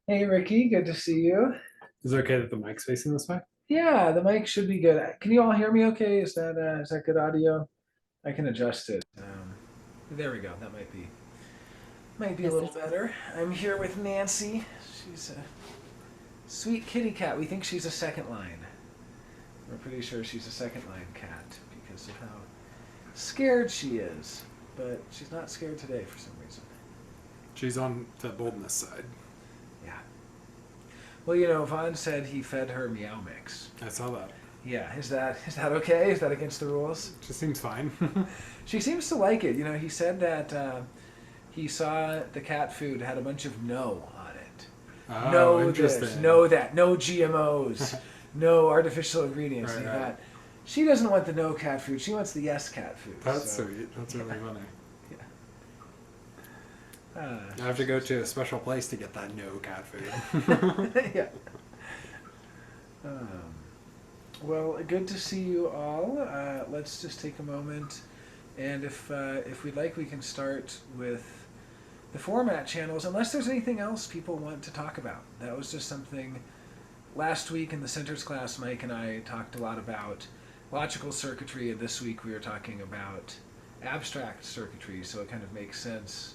Hey Ricky, good to see you. Is it okay that the mic's facing this way? Yeah, the mic should be good. Can you all hear me okay? Is that good audio? I can adjust it. There we go. That might be a Yes, little that's better. I'm here with Nancy. She's a sweet kitty cat. We think she's a second line. We're pretty sure she's a second line cat because of how scared she is. But she's not scared today for some reason. She's on the boldness side. Yeah. Well, Vaughn said he fed her meow mix. I saw that. Yeah, is that okay? Is that against the rules? She seems fine. She seems to like it. He said that he saw the cat food had a bunch of no on it. Oh, No interesting. this, no that, no GMOs, no artificial ingredients. Right, And he right. thought, she doesn't want the no cat food. She wants the yes cat food. That's so, sweet. That's really funny. yeah. I have to go to a special place to get that no cat food. Yeah. Well, good to see you all. Let's just take a moment, and if we'd like, we can start with the format channels. Unless there's anything else people want to talk about. That was just something last week in the centers class. Mike and I talked a lot about logical circuitry, and this week we were talking about abstract circuitry. So it kind of makes sense.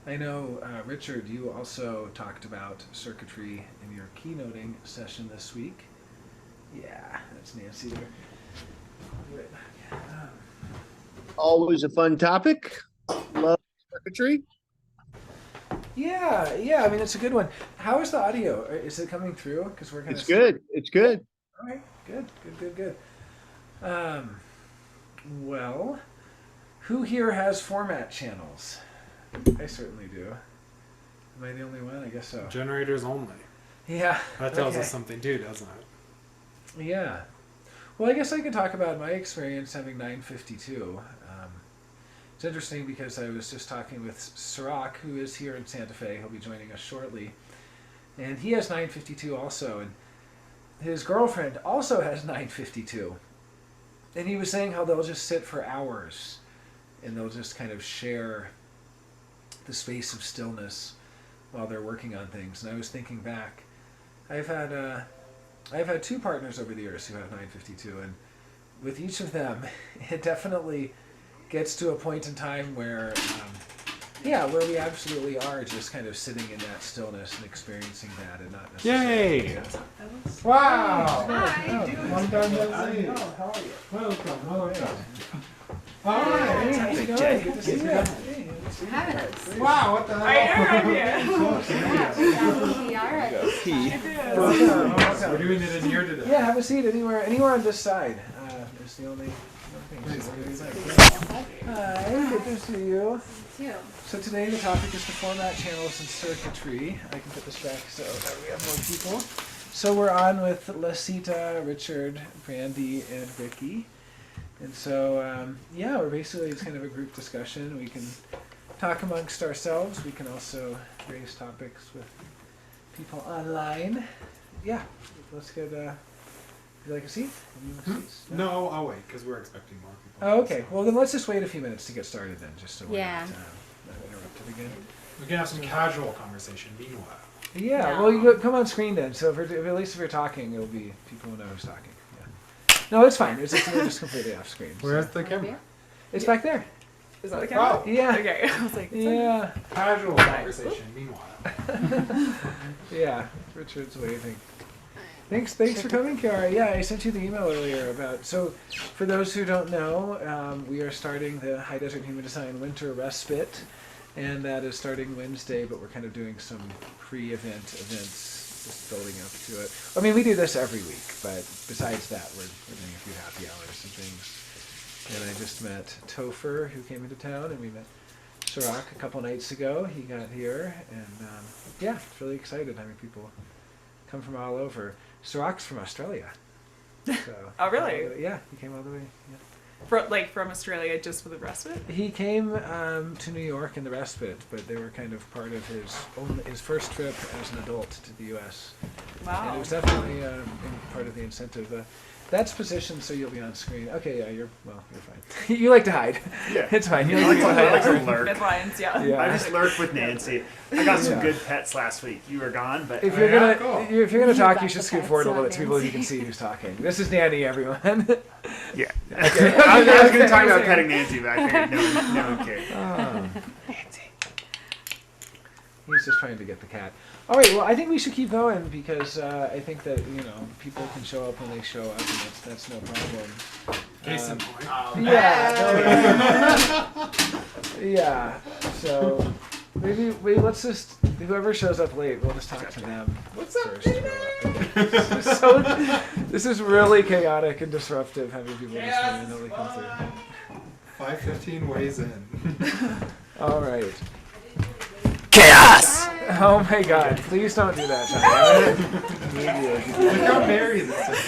I know, Richard, you also talked about circuitry in your keynoting session this week. Yeah, that's Nancy there. Good. Always a fun topic. Love circuitry. Yeah. I mean, it's a good one. How is the audio? Is it coming through? Because we're kind It's of good. It's good. All right, good. Well, who here has format channels? I certainly do. Am I the only one? I guess so. Generators only. Yeah. That tells okay. us something too, doesn't it? Yeah. Well, I guess I can talk about my experience having 952. It's interesting because I was just talking with Sirach, who is here in Santa Fe. He'll be joining us shortly. And he has 952 also. And his girlfriend also has 952. And he was saying how they'll just sit for hours and they'll just kind of share the space of stillness while they're working on things. And I was thinking back, I've had two partners over the years who have 952, and with each of them, it definitely gets to a point in time where where we absolutely are just kind of sitting in that stillness and experiencing that, and not necessarily. Yay! Wow! Hi. Long time no see. Oh, how are you? Welcome. Hi. Hey, how's it going? Good to see you. Hey, good to see you. Yes. Wow, what the hell? We're doing it in here today. Yeah, have a seat anywhere on this side. It's the only thing. Hi, good to see you. Too. So today the topic is the format channels and circuitry. I can put this back so that we have more people. So we're on with Lasita, Richard, Brandy, and Ricky. And so, we're basically, it's kind of a group discussion. We can talk amongst ourselves. We can also raise topics with people online. Yeah, let's get, would you like a seat? No, I'll wait because we're expecting more people. Oh, okay. Well, then let's just wait a few minutes to get started then, just so we're Yeah. not interrupted again. We can have some casual conversation meanwhile. Yeah, No. well, you come on screen then. So at least if you're talking, it'll be people who know who's talking. Yeah. No, it's fine. We're just completely off screen. So. Where's the camera? It's back there. Is that the camera? Oh, Yeah. Okay. I was like, Yeah. casual conversation meanwhile. Yeah. Richard's waving. Thanks for coming, Kiara. Yeah, I sent you the email earlier about. So, for those who don't know, we are starting the High Desert Human Design Winter Respite, and that is starting Wednesday. But we're kind of doing some pre-event events, just building up to it. I mean, we do this every week, but besides that, we're doing a few happy hours and things. And I just met Topher, who came into town, and we met Sirach a couple nights ago. He got here, and it's really excited having people come from all over. Sirach's from Australia. So, Oh, really? Yeah, he came all the way. Yeah. From Australia just for the respite? He came to New York in the respite, but they were kind of part of his first trip as an adult to the U.S. And it Wow. was definitely part of the incentive. That's positioned so you'll be on screen. Okay, yeah, you're fine. You like to hide. Yeah. It's fine. You I like to like hide. to lurk. Red lions, yeah. Yeah. I just lurk with Nancy. I got some Yeah. good pets last week. You were gone, but If you're yeah, gonna cool. if you're gonna You talk, got you should the scoot pets, forward a little not bit so people you can see who's talking. This is Nanny, everyone. yeah. Okay. I was going to talk Okay. about petting Nancy, but I figured no one cared. Oh. He's just trying to get the cat. All right. Well, I think we should keep going because I think that people can show up when they show up, and that's no problem. Case in point. Yeah. Yeah. So maybe let's just whoever shows up late, we'll just talk to them. What's up? First. So this is really chaotic and disruptive having people just randomly come through. 5:15 weighs in. All right. Chaos! Oh my God! Please don't do that, Johnny. Look how merry this is.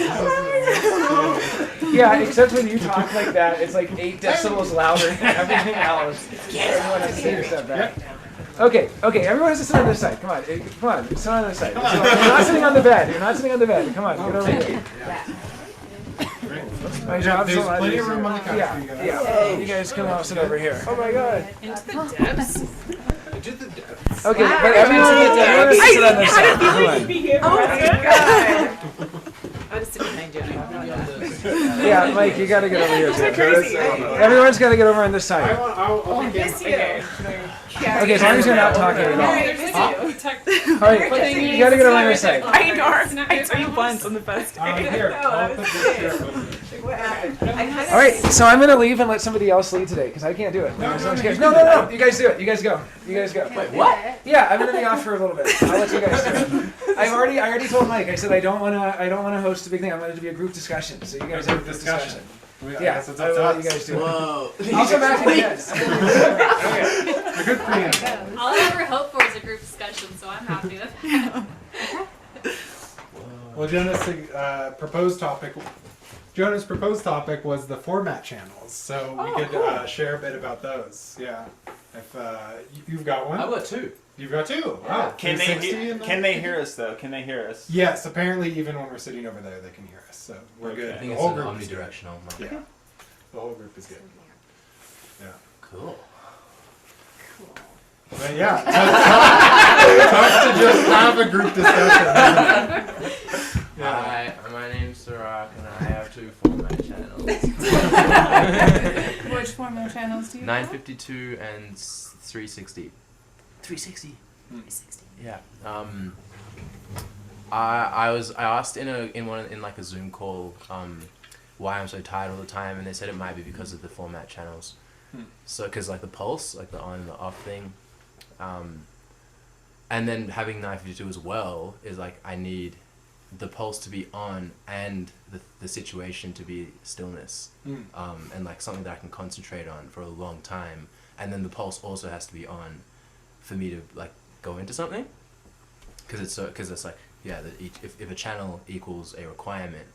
Yeah, except when you talk like that, it's like 8 decibels louder than everything else. Everyone has to take a step back. Okay, everyone has to sit on this side. Come on, sit on this side. You're not sitting on the bed. Come on, get over here. My job's There's a lot plenty of easier. room on the couch Yeah, for you guys. yeah. You guys can all sit over here. Oh my God. Into the depths. Into the depths. Okay, but everyone has to sit on this side. Come on. Oh my god. I was sitting behind Jenny. Yeah, Mike, you gotta get over here too. Crazy. Everyone's gotta get over on this side. I miss you. Okay, as long as you're not talking at all. All right, you gotta get over on this side. I know. I saw you once on the best day. Here, I'll put this here. All right, so I'm gonna leave and let somebody else lead today because I can't do it. No. You guys do it. You guys go. Wait, what? Yeah, I'm gonna be off for a little bit. I'll let you guys do it. I already told Mike. I said I don't wanna host a big thing. I want it to be a group discussion. So you guys have a group discussion. I Yeah, guess it's I up will to let us. you guys do it. Whoa. I'll come back again. A good preamble. All I ever hope for is a group discussion, so I'm happy with that. Well, Jonah's proposed topic was the format channels, so we could share a bit about those. Yeah, if you've got one, I've got two. you've got two. Wow. Can 360 and can they hear us though? Can they hear us? Yes, apparently even when we're sitting over there, they can hear us. So we're good. I think The it's whole an group is good. omnidirectional mic. Yeah, the whole group is good. Yeah. Cool. But yeah, tough to just have a group discussion. Hi, my name's Circuitry and I have two format channels. Which format channels do you 952 and 360. 360. 360. Yeah. I asked in like a Zoom call why I'm so tired all the time, and they said it might be because of the format channels. So because like the pulse, like the on and the off thing, and then having 952 as well is like I need the pulse to be on and the situation to be stillness, and like something that I can concentrate on for a long time, and then the pulse also has to be on for me to like go into something, because it's like if a channel equals a requirement,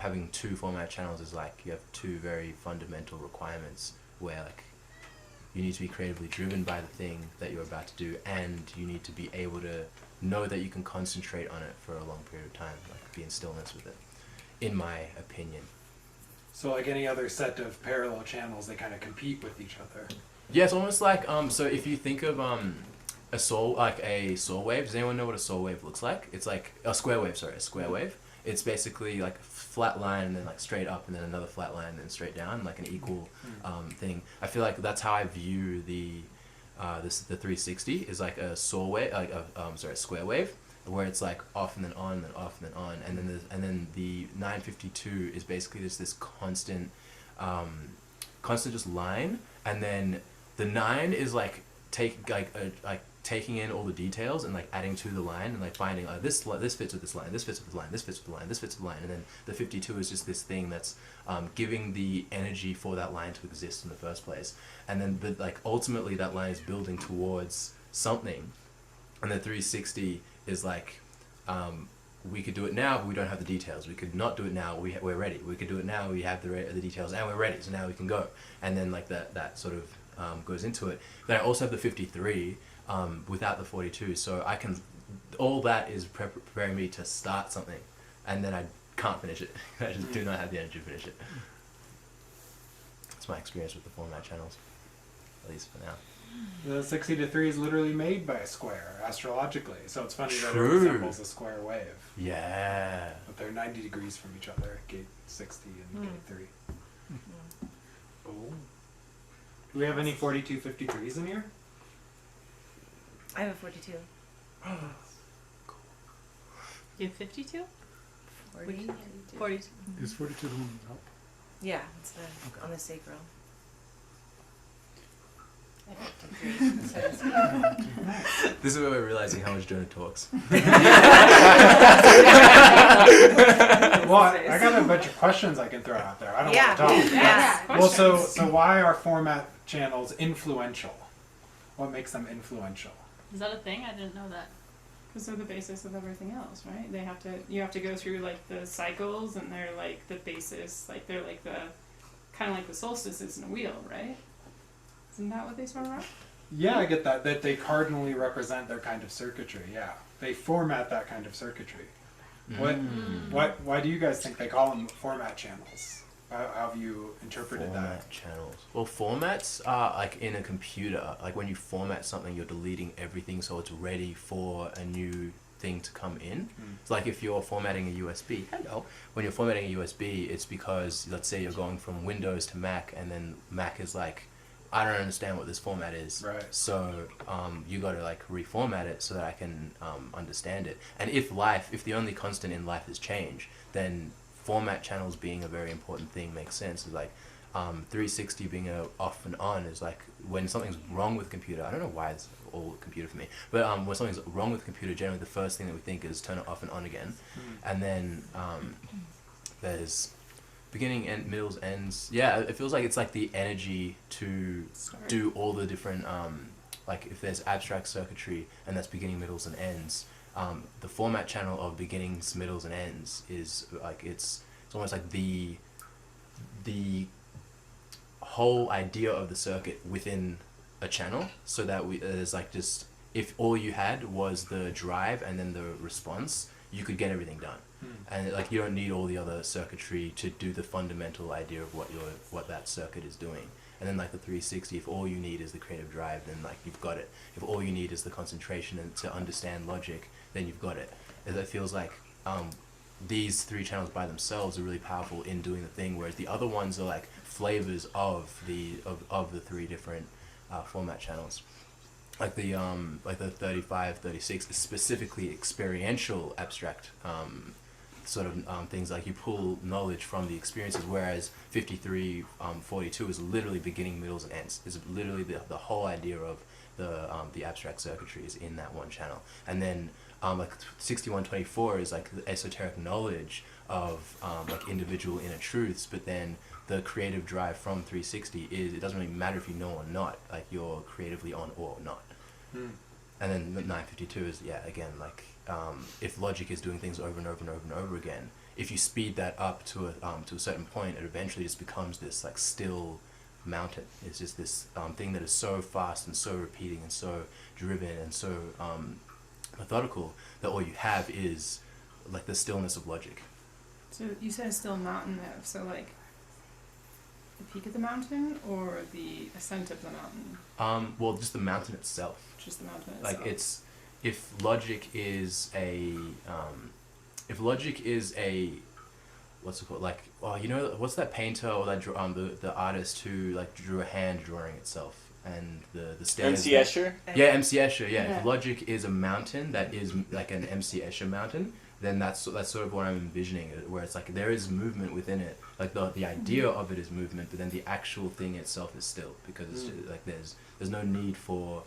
having two format channels is like you have two very fundamental requirements where like you need to be creatively driven by the thing that you're about to do, and you need to be able to know that you can concentrate on it for a long period of time, like be in stillness with it, in my opinion. So like any other set of parallel channels, they kind of compete with each other. Yeah, it's almost like so if you think of a saw wave. Does anyone know what a saw wave looks like? It's like a square wave. Sorry, a square wave. It's basically like a flat line and then like straight up and then another flat line and then straight down, like an equal thing. I feel like that's how I view the 360 is like a saw wave, like a square wave, where it's like off and then on and then off and then on, and then the 952 is basically just this constant just line, and then the 9 is like taking in all the details and like adding to the line and like finding this fits with this line, this fits with the line, this fits with the line, this fits with the line, and then the 52 is just this thing that's giving the energy for that line to exist in the first place, and then ultimately that line is building towards something, and the 360 is like we could do it now, but we don't have the details. We could not do it now. We're ready. We could do it now. We have the details, and we're ready. So now we can go. And then like that sort of goes into it. Then I also have the 53 without the 42. So I can. All that is preparing me to start something, and then I can't finish it. I just do not have the energy to finish it. That's my experience with the format channels, at least for now. The 60 to 3 is literally made by a square astrologically, so it's funny that it True. resembles a square wave. Yeah. But they're 90 degrees from each other, gate 60 and gate 3. Oh. Do we have any 4253s in here? I have a 42. You have 52? 40? 42. Is 42 the one without? Yeah, it's the, on the sacral. This is where we're realizing how much Jonah talks. Well, I got a bunch of questions I can throw out there. I don't want to talk. Yeah. Well, so why are format channels influential? What makes them influential? Is that a thing? I didn't know that. Because they're the basis of everything else, right? You have to go through like the cycles, and they're like the basis, like they're like the, kind of like the solstices in a wheel, right? Isn't that what they start around? Yeah, I get that. That they cardinally represent their kind of circuitry. Yeah, they format that kind of circuitry. Why do you guys think they call them format channels? How have you interpreted Format that? channels. Well, formats are like in a computer. Like when you format something, you're deleting everything so it's ready for a new thing to come in. It's like if you're formatting a USB. When you're formatting a USB, it's because, let's say you're going from Windows to Mac, and then Mac is like, I don't understand what this format is. Right. So you got to like reformat it so that I can understand it. And if the only constant in life is change, then format channels being a very important thing makes sense. It's like 360 being a off and on is like when something's wrong with the computer. I don't know why it's all computer for me, but when something's wrong with the computer, generally the first thing that we think is turn it off and on again. And then there's beginning, end, middles, ends. Yeah, it feels like it's like the energy to do all the different like if there's abstract circuitry and that's beginning, middles, and ends. The format channel of beginnings, middles, and ends is like it's almost like the whole idea of the circuit within a channel, so that there's like just if all you had was the drive and then the response, you could get everything done. And like you don't need all the other circuitry to do the fundamental idea of what that circuit is doing. And then like the 360, if all you need is the creative drive, then like you've got it. If all you need is the concentration and to understand logic, then you've got it. And it feels like these three channels by themselves are really powerful in doing the thing, whereas the other ones are like flavors of the three different format channels. Like the 35, 36 is specifically experiential abstract sort of things, like you pull knowledge from the experiences, whereas 53, 42 is literally beginning, middles, and ends. It's literally the whole idea of the abstract circuitry is in that one channel. And then like 6124 is like the esoteric knowledge of like individual inner truths, but then the creative drive from 360 is, it doesn't really matter if you know or not, like you're creatively on or not. And then the 952 is, yeah, again, like if logic is doing things over and over and over and over again, if you speed that up to a certain point, it eventually just becomes this like still mountain. It's just this thing that is so fast and so repeating and so driven and so methodical that all you have is like the stillness of logic. So you said it's still a mountain though, so like the peak of the mountain or the ascent of the mountain? Well, just the mountain itself. Just the mountain itself. Like it's, if logic is a what's it called, like, oh, you know, what's that painter or that the artist who like drew a hand drawing itself and the stairs. MC Escher? Yeah, MC Escher. Yeah. Yeah. If logic is a mountain that is like an MC Escher mountain, then that's sort of what I'm envisioning, where it's like there is movement within it, like the idea of it is movement, but then the actual thing itself is still, because it's just, like there's no need for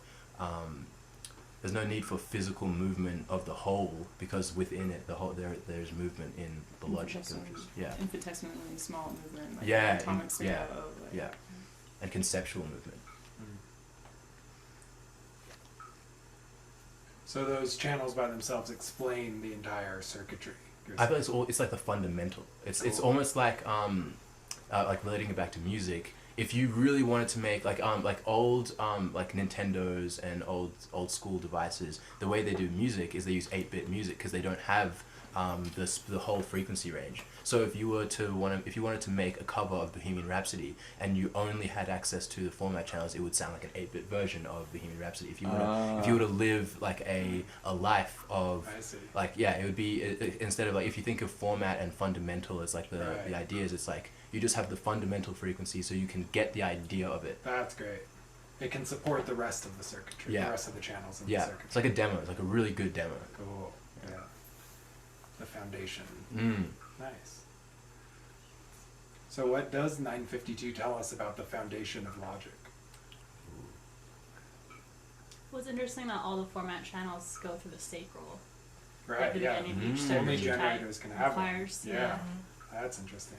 physical movement of the whole, because within it the whole there's movement in the logic. Yeah. Infinitesimally small movement. Like Yeah, atomic scale. yeah, Like, yeah, and conceptual movement. So those channels by themselves explain the entire circuitry. I feel it's like the fundamental. It's almost like relating it back to music. if you really wanted to make like old like Nintendos and old school devices, the way they do music is they use 8-bit music because they don't have the whole frequency range. So if you wanted to make a cover of Bohemian Rhapsody and you only had access to the format channels, it would sound like an 8-bit version of Bohemian Rhapsody. If you were to live like a life of I see. like, yeah, it would be instead of like, if you think of format and fundamental as like the Right. ideas, it's like you just have the fundamental frequency so you can get the idea of it. That's great. It can support the rest of the circuitry, Yeah. the rest of the channels in the Yeah, circuitry. it's like a demo. It's like a really good demo. Cool. Yeah. The foundation. Mm. Nice. So what does 952 tell us about the foundation of logic? Well, it's interesting that all the format channels go through the sacral. Right, At the yeah. beginning of each Mm. Only circuitry type generators can have one. requires, Yeah. That's interesting.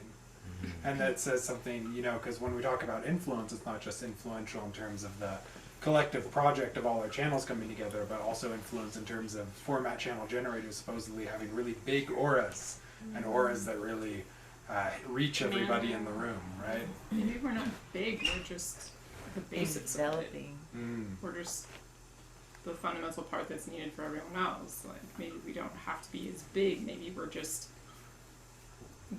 And that says something, you know, because when we talk about influence, it's not just influential in terms of the collective project of all our channels coming together, but also influence in terms of format channel generators supposedly having really big auras, and auras that really reach everybody in the room, right? Maybe we're not big, we're just the basics of it. Developing. We're just the fundamental part that's needed for everyone else. Like, maybe we don't have to be as big, maybe we're just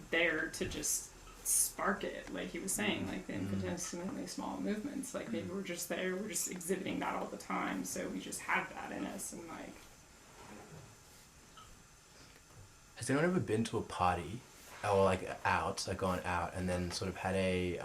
there to just spark it, like he was saying, like the infinitesimally small movements. Like, maybe we're just there, we're just exhibiting that all the time, so we just have that in us, and like, Has anyone ever been to a party or like gone out and then sort of had a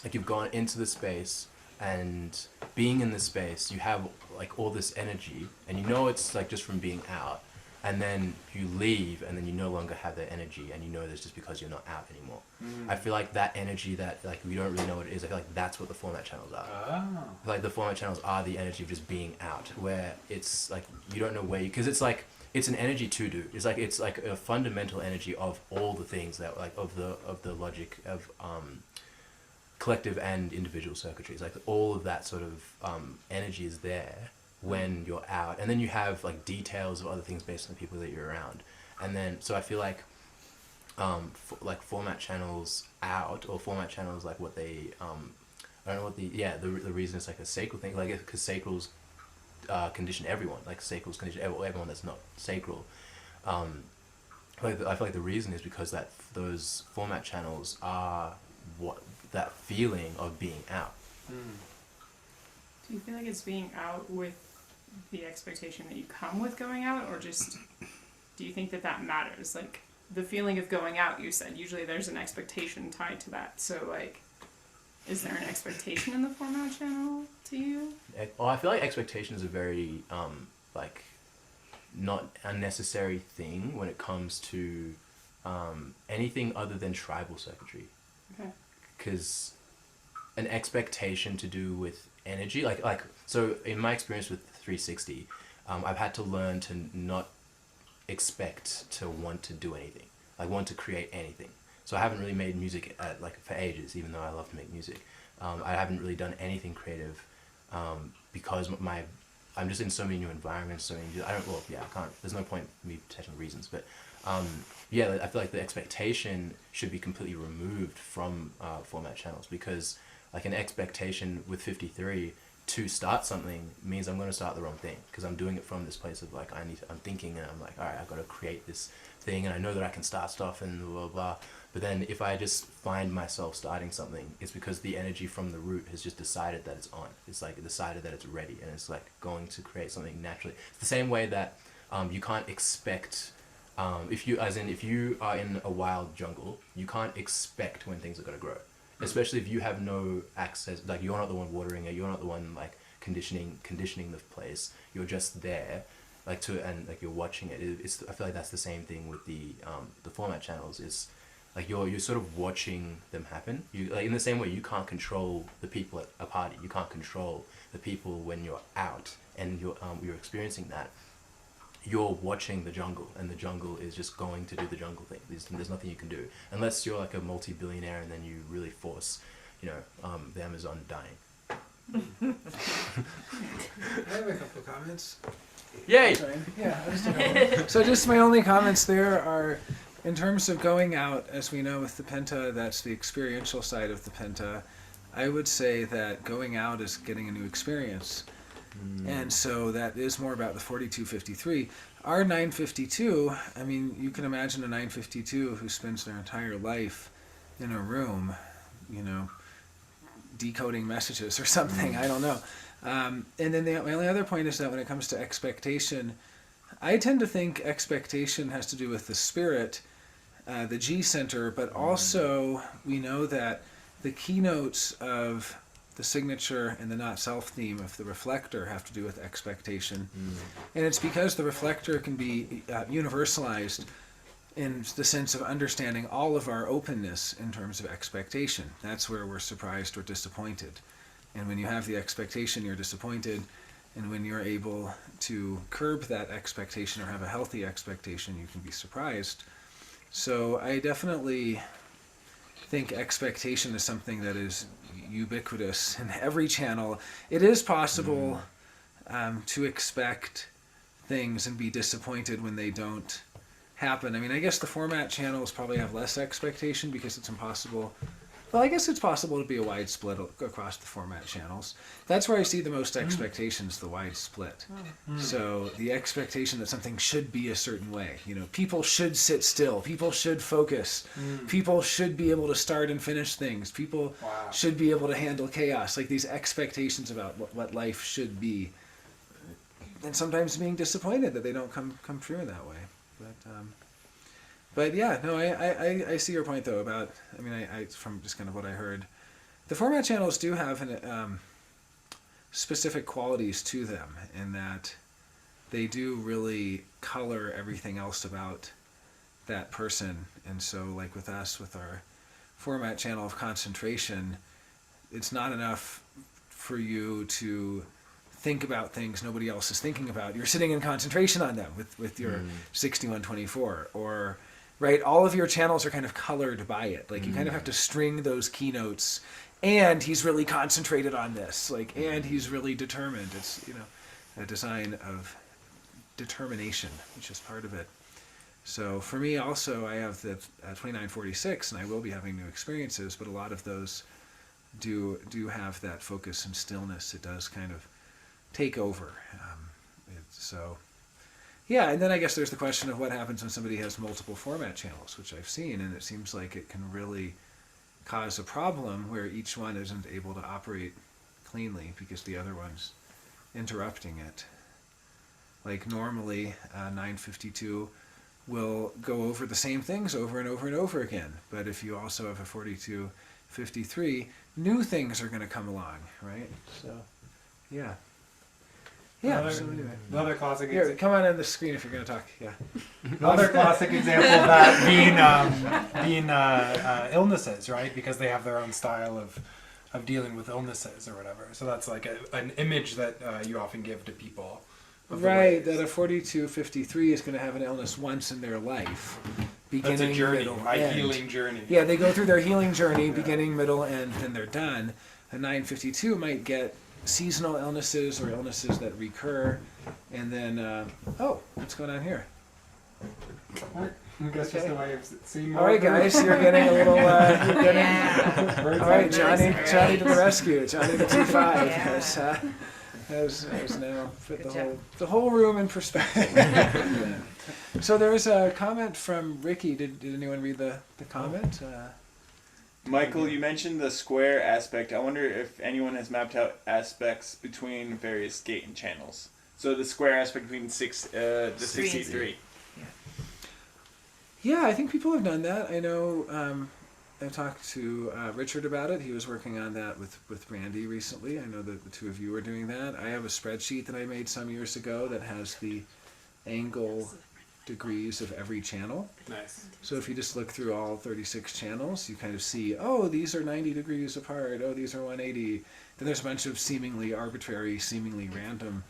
like you've gone into the space, and being in the space you have like all this energy and you know it's like just from being out, and then you leave and then you no longer have that energy, and you know that's just because you're not out anymore. I feel like that energy that like we don't really know what it is, I feel like that's what the format channels are. Oh. Like the format channels are the energy of just being out, where it's like you don't know where you, because it's like it's an energy to do. It's like a fundamental energy of all the things that like of the logic of collective and individual circuitries. Like all of that sort of energy is there when you're out, and then you have like details of other things based on the people that you're around, and then so I feel like like format channels out, or format channels like what they I don't know what the reason it's like a sacral thing, like because sacrals condition everyone, like sacrals condition everyone that's not sacral. I feel like the reason is because that those format channels are what that feeling of being out. do you feel like it's being out with the expectation that you come with going out, or just do you think that that matters? Like, the feeling of going out, you said usually there's an expectation tied to that, so like, is there an expectation in the format channel to you? Well, I feel like expectation is a very like not unnecessary thing when it comes to anything other than tribal circuitry. Okay. Because an expectation to do with energy, like so in my experience with 360, I've had to learn to not expect to want to do anything, like want to create anything. So I haven't really made music like for ages, even though I love to make music. I haven't really done anything creative because I'm just in so many new environments. So many, I can't. There's no point in me touching reasons, but yeah, I feel like the expectation should be completely removed from format channels, because like an expectation with 53 to start something means I'm going to start the wrong thing, because I'm doing it from this place of like I'm thinking, and I'm like, all right, I've got to create this thing, and I know that I can start stuff and blah blah blah. But then if I just find myself starting something, it's because the energy from the root has just decided that it's on. It's like decided that it's ready, and it's like going to create something naturally. It's the same way that you can't expect if you are in a wild jungle, you can't expect when things are going to grow. Especially if you have no access, like you're not the one watering it, you're not the one like conditioning the place. You're just there, like and like you're watching it. I feel like that's the same thing with the format channels. Is like you're sort of watching them happen. You like in the same way you can't control the people at a party. You can't control the people when you're out and you're experiencing that. You're watching the jungle, and the jungle is just going to do the jungle thing. There's nothing you can do unless you're like a multi-billionaire, and then you really force, the Amazon dying. I have a couple of comments. Yay! Sorry. Yeah, I just so just my only comments there are, In terms of going out, as we know with the Penta, that's the experiential side of the Penta. I would say that going out is getting a new experience. And so that is more about the 4253. Our 952, I mean, you can imagine a 952 who spends their entire life in a room, you know, decoding messages or something. I don't know. And then the only other point is that when it comes to expectation, I tend to think expectation has to do with the spirit, the G center, but also we know that the keynotes of the signature and the not self theme of the reflector have to do with expectation. And it's because the reflector can be universalized in the sense of understanding all of our openness in terms of expectation. That's where we're surprised or disappointed. And when you have the expectation, you're disappointed. And when you're able to curb that expectation or have a healthy expectation, you can be surprised. So I definitely think expectation is something that is ubiquitous in every channel. It is possible to expect things and be disappointed when they don't happen. I mean, I guess the format channels probably have less expectation because it's impossible. Well, I guess it's possible to be a wide split across the format channels. That's where I see the most expectations, the wide split. So the expectation that something should be a certain way. You know, people should sit still. People should focus. People should be able to start and finish things. People should be able to handle chaos. Like these expectations about what life should be. And sometimes being disappointed that they don't come true in that way. But yeah, no, I see your point though about, I mean, I from just kind of what I heard, the format channels do have specific qualities to them in that they do really color everything else about that person. And so like with us, with our format channel of concentration, it's not enough for you to think about things nobody else is thinking about. You're sitting in concentration on them with your 6124 or right, all of your channels are kind of colored by it. Like you kind of have to string those keynotes, and he's really concentrated on this, like, and he's really determined. It's, you know, a design of determination, which is part of it. So for me also, I have the 2946, and I will be having new experiences, but a lot of those do have that focus and stillness. It does kind of take over. So. Yeah, and then I guess there's the question of what happens when somebody has multiple format channels, which I've seen, and it seems like it can really cause a problem where each one isn't able to operate cleanly because the other one's interrupting it. Like normally, 952 will go over the same things over and over and over again, but if you also have a 4253, new things are going to come along, right? So, yeah. Yeah, so anyway. Another classic Here, come on the screen if you're going to talk. Yeah. Another classic example of that being illnesses, right? Because they have their own style of dealing with illnesses or whatever. So that's like an image that you often give to people. Right, that a 4253 is going to have an illness once in their life. Beginning, That's a journey, middle, my end. healing journey. Yeah, they go through their healing journey, beginning, middle, end, then they're done. A 952 might get seasonal illnesses or illnesses that recur, and then oh, what's going on here? I guess just a way of seeing more. All right, guys, you're getting a little. You're getting. All right, Johnny to the rescue. Johnny the 2-5 has now put the whole room in perspective. So there was a comment from Ricky. Did anyone read the comment? Michael, you mentioned the square aspect. I wonder if anyone has mapped out aspects between various gate and channels. So the square aspect between the 63. Yeah, I think people have done that. I know I talked to Richard about it. He was working on that with Randy recently. I know that the two of you are doing that. I have a spreadsheet that I made some years ago that has the angle degrees of every channel. Nice. So if you just look through all 36 channels, you kind of see, oh, these are 90 degrees apart. Oh, these are 180. Then there's a bunch of seemingly arbitrary, seemingly random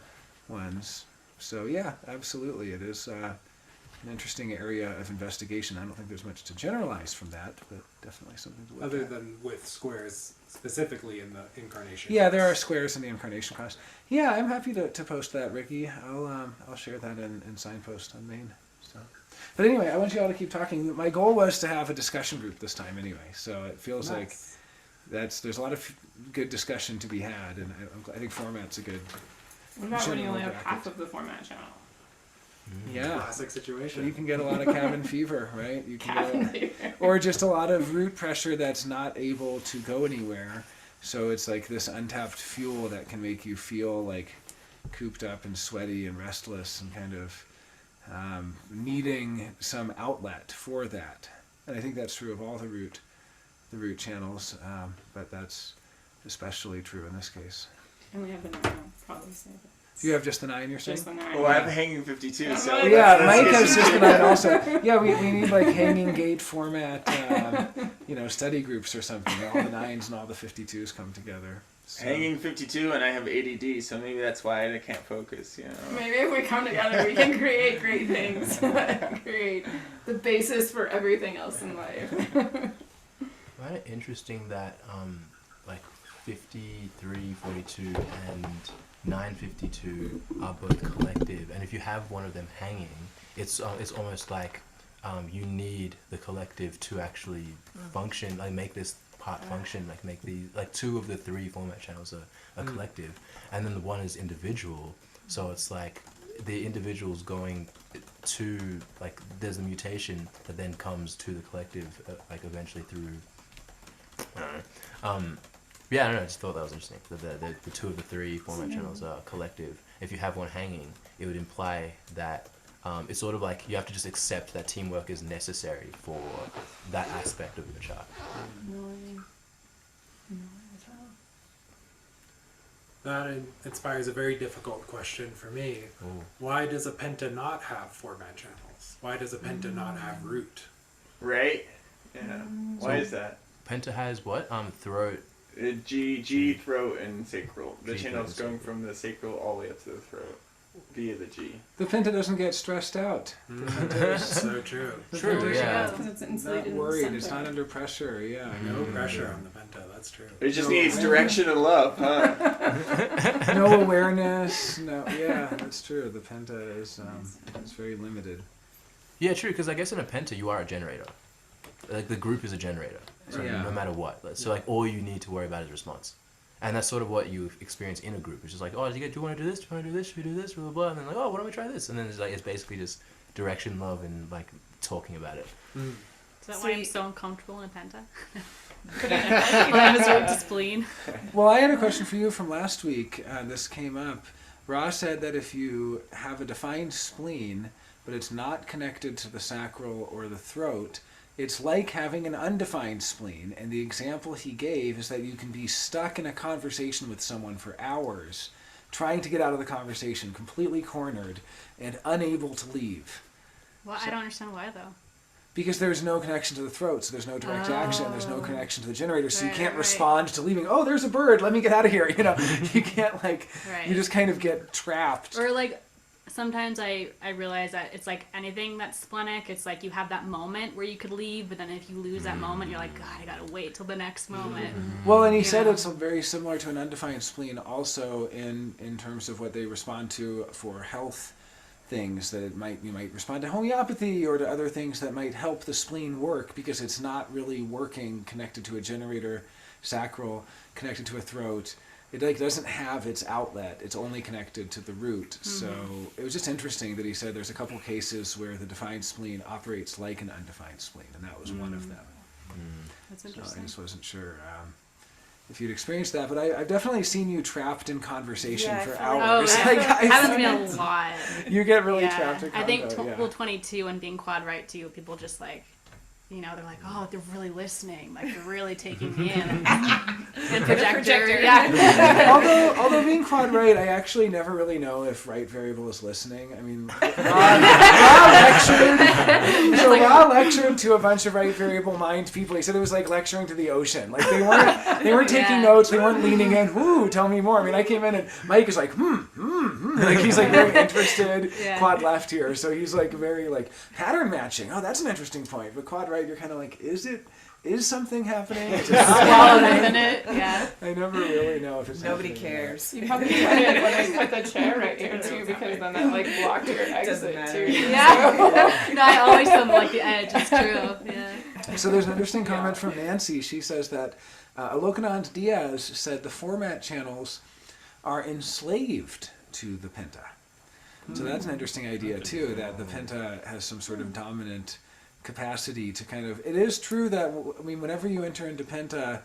ones. So yeah, absolutely. It is an interesting area of investigation. I don't think there's much to generalize from that, but definitely something to look Other at. than with squares specifically in the incarnation. Yeah, there are squares in the incarnation class. Yeah, I'm happy to post that, Ricky. I'll share that in signpost on main. So, but anyway, I want you all to keep talking. My goal was to have a discussion group this time anyway, so it feels like there's a lot of good discussion to be had, and I think format's a good. What about when you only have bracket. half of the format channel? Yeah. Classic situation. You can get a lot of cabin fever, right? You can Cabin get fever. or just a lot of root pressure that's not able to go anywhere. So it's like this untapped fuel that can make you feel like cooped up and sweaty and restless and kind of needing some outlet for that. And I think that's true of all the root channels, but that's especially true in this case. And we have the 9, I'll probably say that. You have just the 9, you're saying? Just the 9. Oh, I have a hanging 52. So Yeah, that's Mike has good. just the 9 also. Yeah, we need like hanging gate format, study groups or something. All the 9s and all the 52s come together. So. Hanging 52, and I have ADD, so maybe that's why I can't focus. Maybe if we come together, we can create great things. Create the basis for everything else in life. Kind of interesting that like 53, 42, and 952 are both collective, and if you have one of them hanging, it's almost like you need the collective to actually function, like make this part function, like make the like 2 of the 3 format channels are collective, and then the 1 is individual. So it's like the individual's going to like there's a mutation that then comes to the collective, like eventually through. I don't know. Yeah, I don't know. I just thought that was interesting. The 2 of the 3 format channels are collective. If you have one hanging, it would imply that it's sort of like you have to just accept that teamwork is necessary for that aspect of your chart. That inspires a very difficult question for me. Ooh. Why does a penta not have format channels? Why does a penta not have root? Right? Yeah. Why is that? Penta has what? Throat. G, throat, and sacral. The G, channel's throat, going from the sacral all the way up to the throat via the G. The Pinta doesn't get stressed out. So true. True, yeah. Because it's Not insulated in the worried. It's center. not under pressure. Yeah. No pressure on the penta, that's true. It just needs direction and love, huh? No awareness. No. Yeah, that's true. The Penta is it's very limited. Yeah, true. Because I guess in a penta you are a generator. Like the group is a generator. So Yeah. no matter what. So like all you need to worry about is response. And that's sort of what you experience in a group. It's just like, oh, do you want to do this? Do you want to do this? Should we do this? Blah, blah, blah. And then like, oh, why don't we try this? And then it's basically just direction, love, and like talking about it. Is that So why I'm you- so uncomfortable in a penta? I'm a root to spleen. Well, I had a question for you from last week. This came up. Ross said that if you have a defined spleen, but it's not connected to the sacral or the throat, it's like having an undefined spleen. And the example he gave is that you can be stuck in a conversation with someone for hours, trying to get out of the conversation, completely cornered, and unable to leave. Well, I don't understand why though. Because there's no connection to the throat, so there's no direct action, there's no connection to the generator, so you Right, can't right. respond to leaving. Oh, there's a bird, let me get out of here. You can't Right. you just kind of get trapped. Or like sometimes I realize that it's like anything that's splenic, it's like you have that moment where you could leave, but then if you lose that moment, you're like, God, I gotta wait till the next moment. Well, and he said Yeah. it's very similar to an undefined spleen also in terms of what they respond to for health things, that you might respond to homeopathy or to other things that might help the spleen work because it's not really working connected to a generator, sacral, connected to a throat. It doesn't have its outlet. It's only connected to the root. So it was just interesting that he said there's a couple cases where the defined spleen operates like an undefined spleen, and that was one of them. That's So I interesting. just wasn't sure if you'd experienced that, but I've definitely seen you trapped in conversation Yeah, I for feel like- Oh, hours. yeah. Like, Happens to me a lot. you get really Yeah. trapped in I think convo, well, 22 and being quad right too, people just like, they're like, oh, they're really listening, like they're really taking me in. And projector, yeah. although being quad right, I actually never really know if right variable is listening. I mean, Ra lectured to a bunch of right variable mind people. He said it was like lecturing to the ocean. Like they weren't taking Yeah. notes, they weren't leaning in. Woo, tell me more. I mean, I came in and Mike is like, like he's like very interested. Yeah. Quad left here, so he's like very like pattern matching. Oh, that's an interesting point. But quad right, you're kind of like, is it is something happening? Is it Swallowed happening? in it. Yeah. I never really know if it's Nobody happening or not. cares. You probably did when I put the chair right here too, because then that like blocked your Doesn't exit matter. too. Yeah. No, I always film like the edge. It's true. Yeah. So there's an interesting comment from Nancy. She says that Alokanand Diaz said the format channels are enslaved to the Penta. So that's an interesting idea too, that the Penta has some sort of dominant capacity to kind of... It is true that, I mean, whenever you enter into Penta,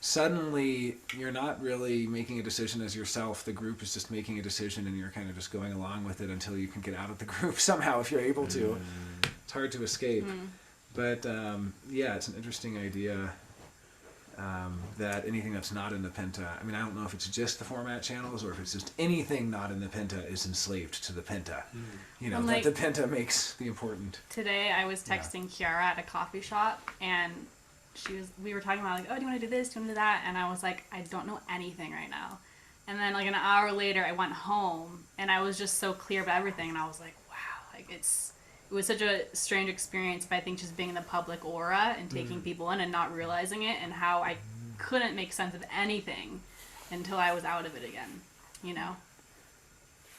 suddenly you're not really making a decision as yourself. The group is just making a decision and you're kind of just going along with it until you can get out of the group somehow if you're able to. It's hard to escape. But yeah, it's an interesting idea that anything that's not in the Penta, I mean, I don't know if it's just the format channels or if it's just anything not in the Penta is enslaved to the Penta. You know, And, that like, the Penta makes the important. Today I was texting Kiara at a coffee shop, and we were talking about like, oh, do you want to do this? Do you want to do that? And I was like, I don't know anything right now. And then like an hour later, I went home, and I was just so clear about everything, and I was like, wow, like it was such a strange experience, but I think just being in the public aura and taking people in and not realizing it, and how I couldn't make sense of anything until I was out of it again, you know?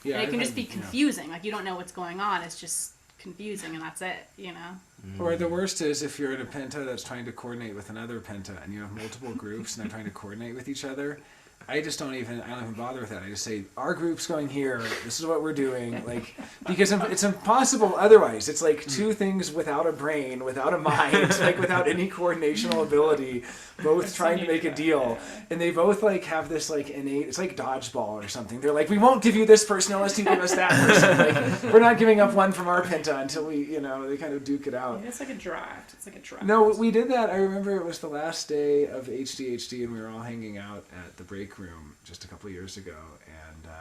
Yeah, And it can just be yeah. confusing. Like, you don't know what's going on. It's just confusing, and that's it, you know? Or the worst is if you're in a Penta that's trying to coordinate with another Penta and you have multiple groups and they're trying to coordinate with each other. I don't even bother with that. I just say, our group's going here, this is what we're doing, like, because it's impossible otherwise. It's like two things without a brain, without a mind, like without any coordinational ability, both trying to make a deal. And they both like have this like innate, it's like dodgeball or something. They're like, we won't give you this person unless you give us that person. Like, we're not giving up one from our Penta until we, you know, they kind of duke it out. Yeah, it's like a draft. It's like a draft. No, we did that. I remember it was the last day of HDHD, and we were all hanging out at the break room just a couple of years ago, and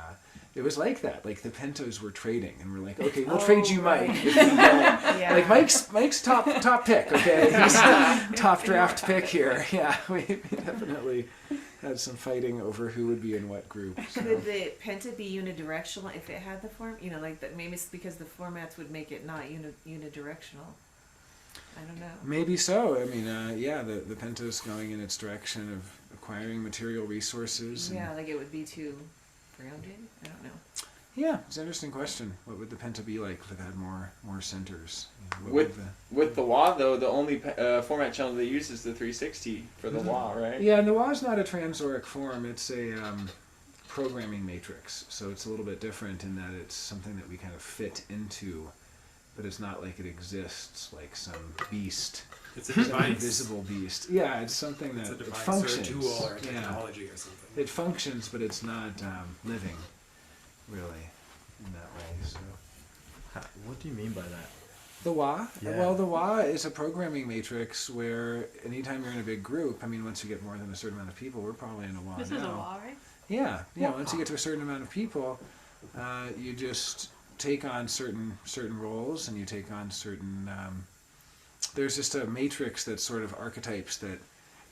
it was like that. Like the Pentas were trading, and we're like, okay, we'll trade you Mike. If we go. Yeah. Like Mike's top pick. Okay, he's top draft pick here. Yeah, we definitely had some fighting over who would be in what group. So. Could the Penta be unidirectional if it had the form? You know, like that. Maybe it's because the formats would make it not unidirectional. I don't know. Maybe so. I mean, yeah, the Penta's going in its direction of acquiring material resources. And, Yeah, like it would be too grounded. I don't know. yeah, it's an interesting question. What would the Penta be like if it had more centers? You know, what With- would With the WA though, the only format channel they use is the 360 for the WA, right? Yeah, and the WA is not a transoric form. It's a programming matrix. So it's a little bit different in that it's something that we kind of fit into, but it's not like it exists like some beast. It's a Some device. invisible beast. Yeah, it's something It's that a it device functions. or a tool or a Yeah. technology or something. It functions, but it's not living, really, in that way. So. What do you mean by that? The WA? Yeah. Well, the WA is a programming matrix where anytime you're in a big group, I mean, once you get more than a certain amount of people, we're probably in a WA This now. is a wall, right? Yeah. Once you get to a certain amount of people, you just take on certain roles, and you take on certain. There's just a matrix that's sort of archetypes that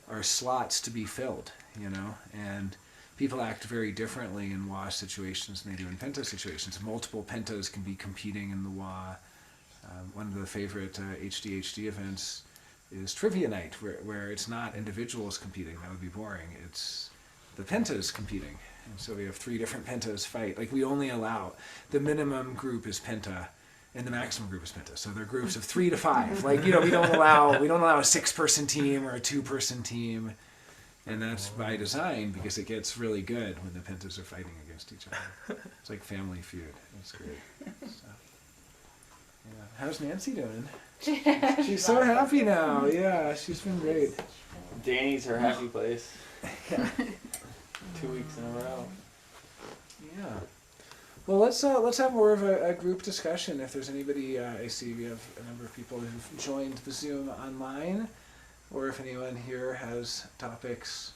are slots to be filled, you know, and people act very differently in WA situations than they do in Penta situations. Multiple Pentas can be competing in the WA. One of the favorite HDHD events is Trivia Night, where it's not individuals competing. That would be boring. It's the Pentas competing. And so we have 3 different Pentas fight. Like, we only allow, the minimum group is Penta, and the maximum group is Penta. So they're groups of 3 to 5. Like, you know, we don't allow a 6-person team or a 2-person team. And that's by design, because it gets really good when the Pentas are fighting against each other. It's like Family Feud. It's great. So, yeah. How's Nancy doing? She's so happy now. Yeah, she's been great. Danny's her happy place. Yeah. 2 weeks in a row. Yeah. Well, let's have more of a group discussion. If there's anybody, I see we have a number of people who've joined the Zoom online, or if anyone here has topics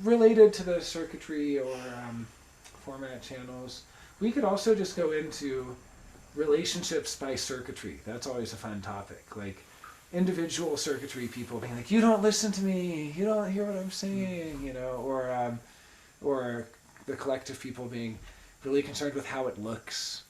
related to the circuitry or format channels. We could also just go into relationships by circuitry. That's always a fun topic. Like individual circuitry people being like, you don't listen to me, you don't hear what I'm saying, you know, or the collective people being, really concerned with how it looks.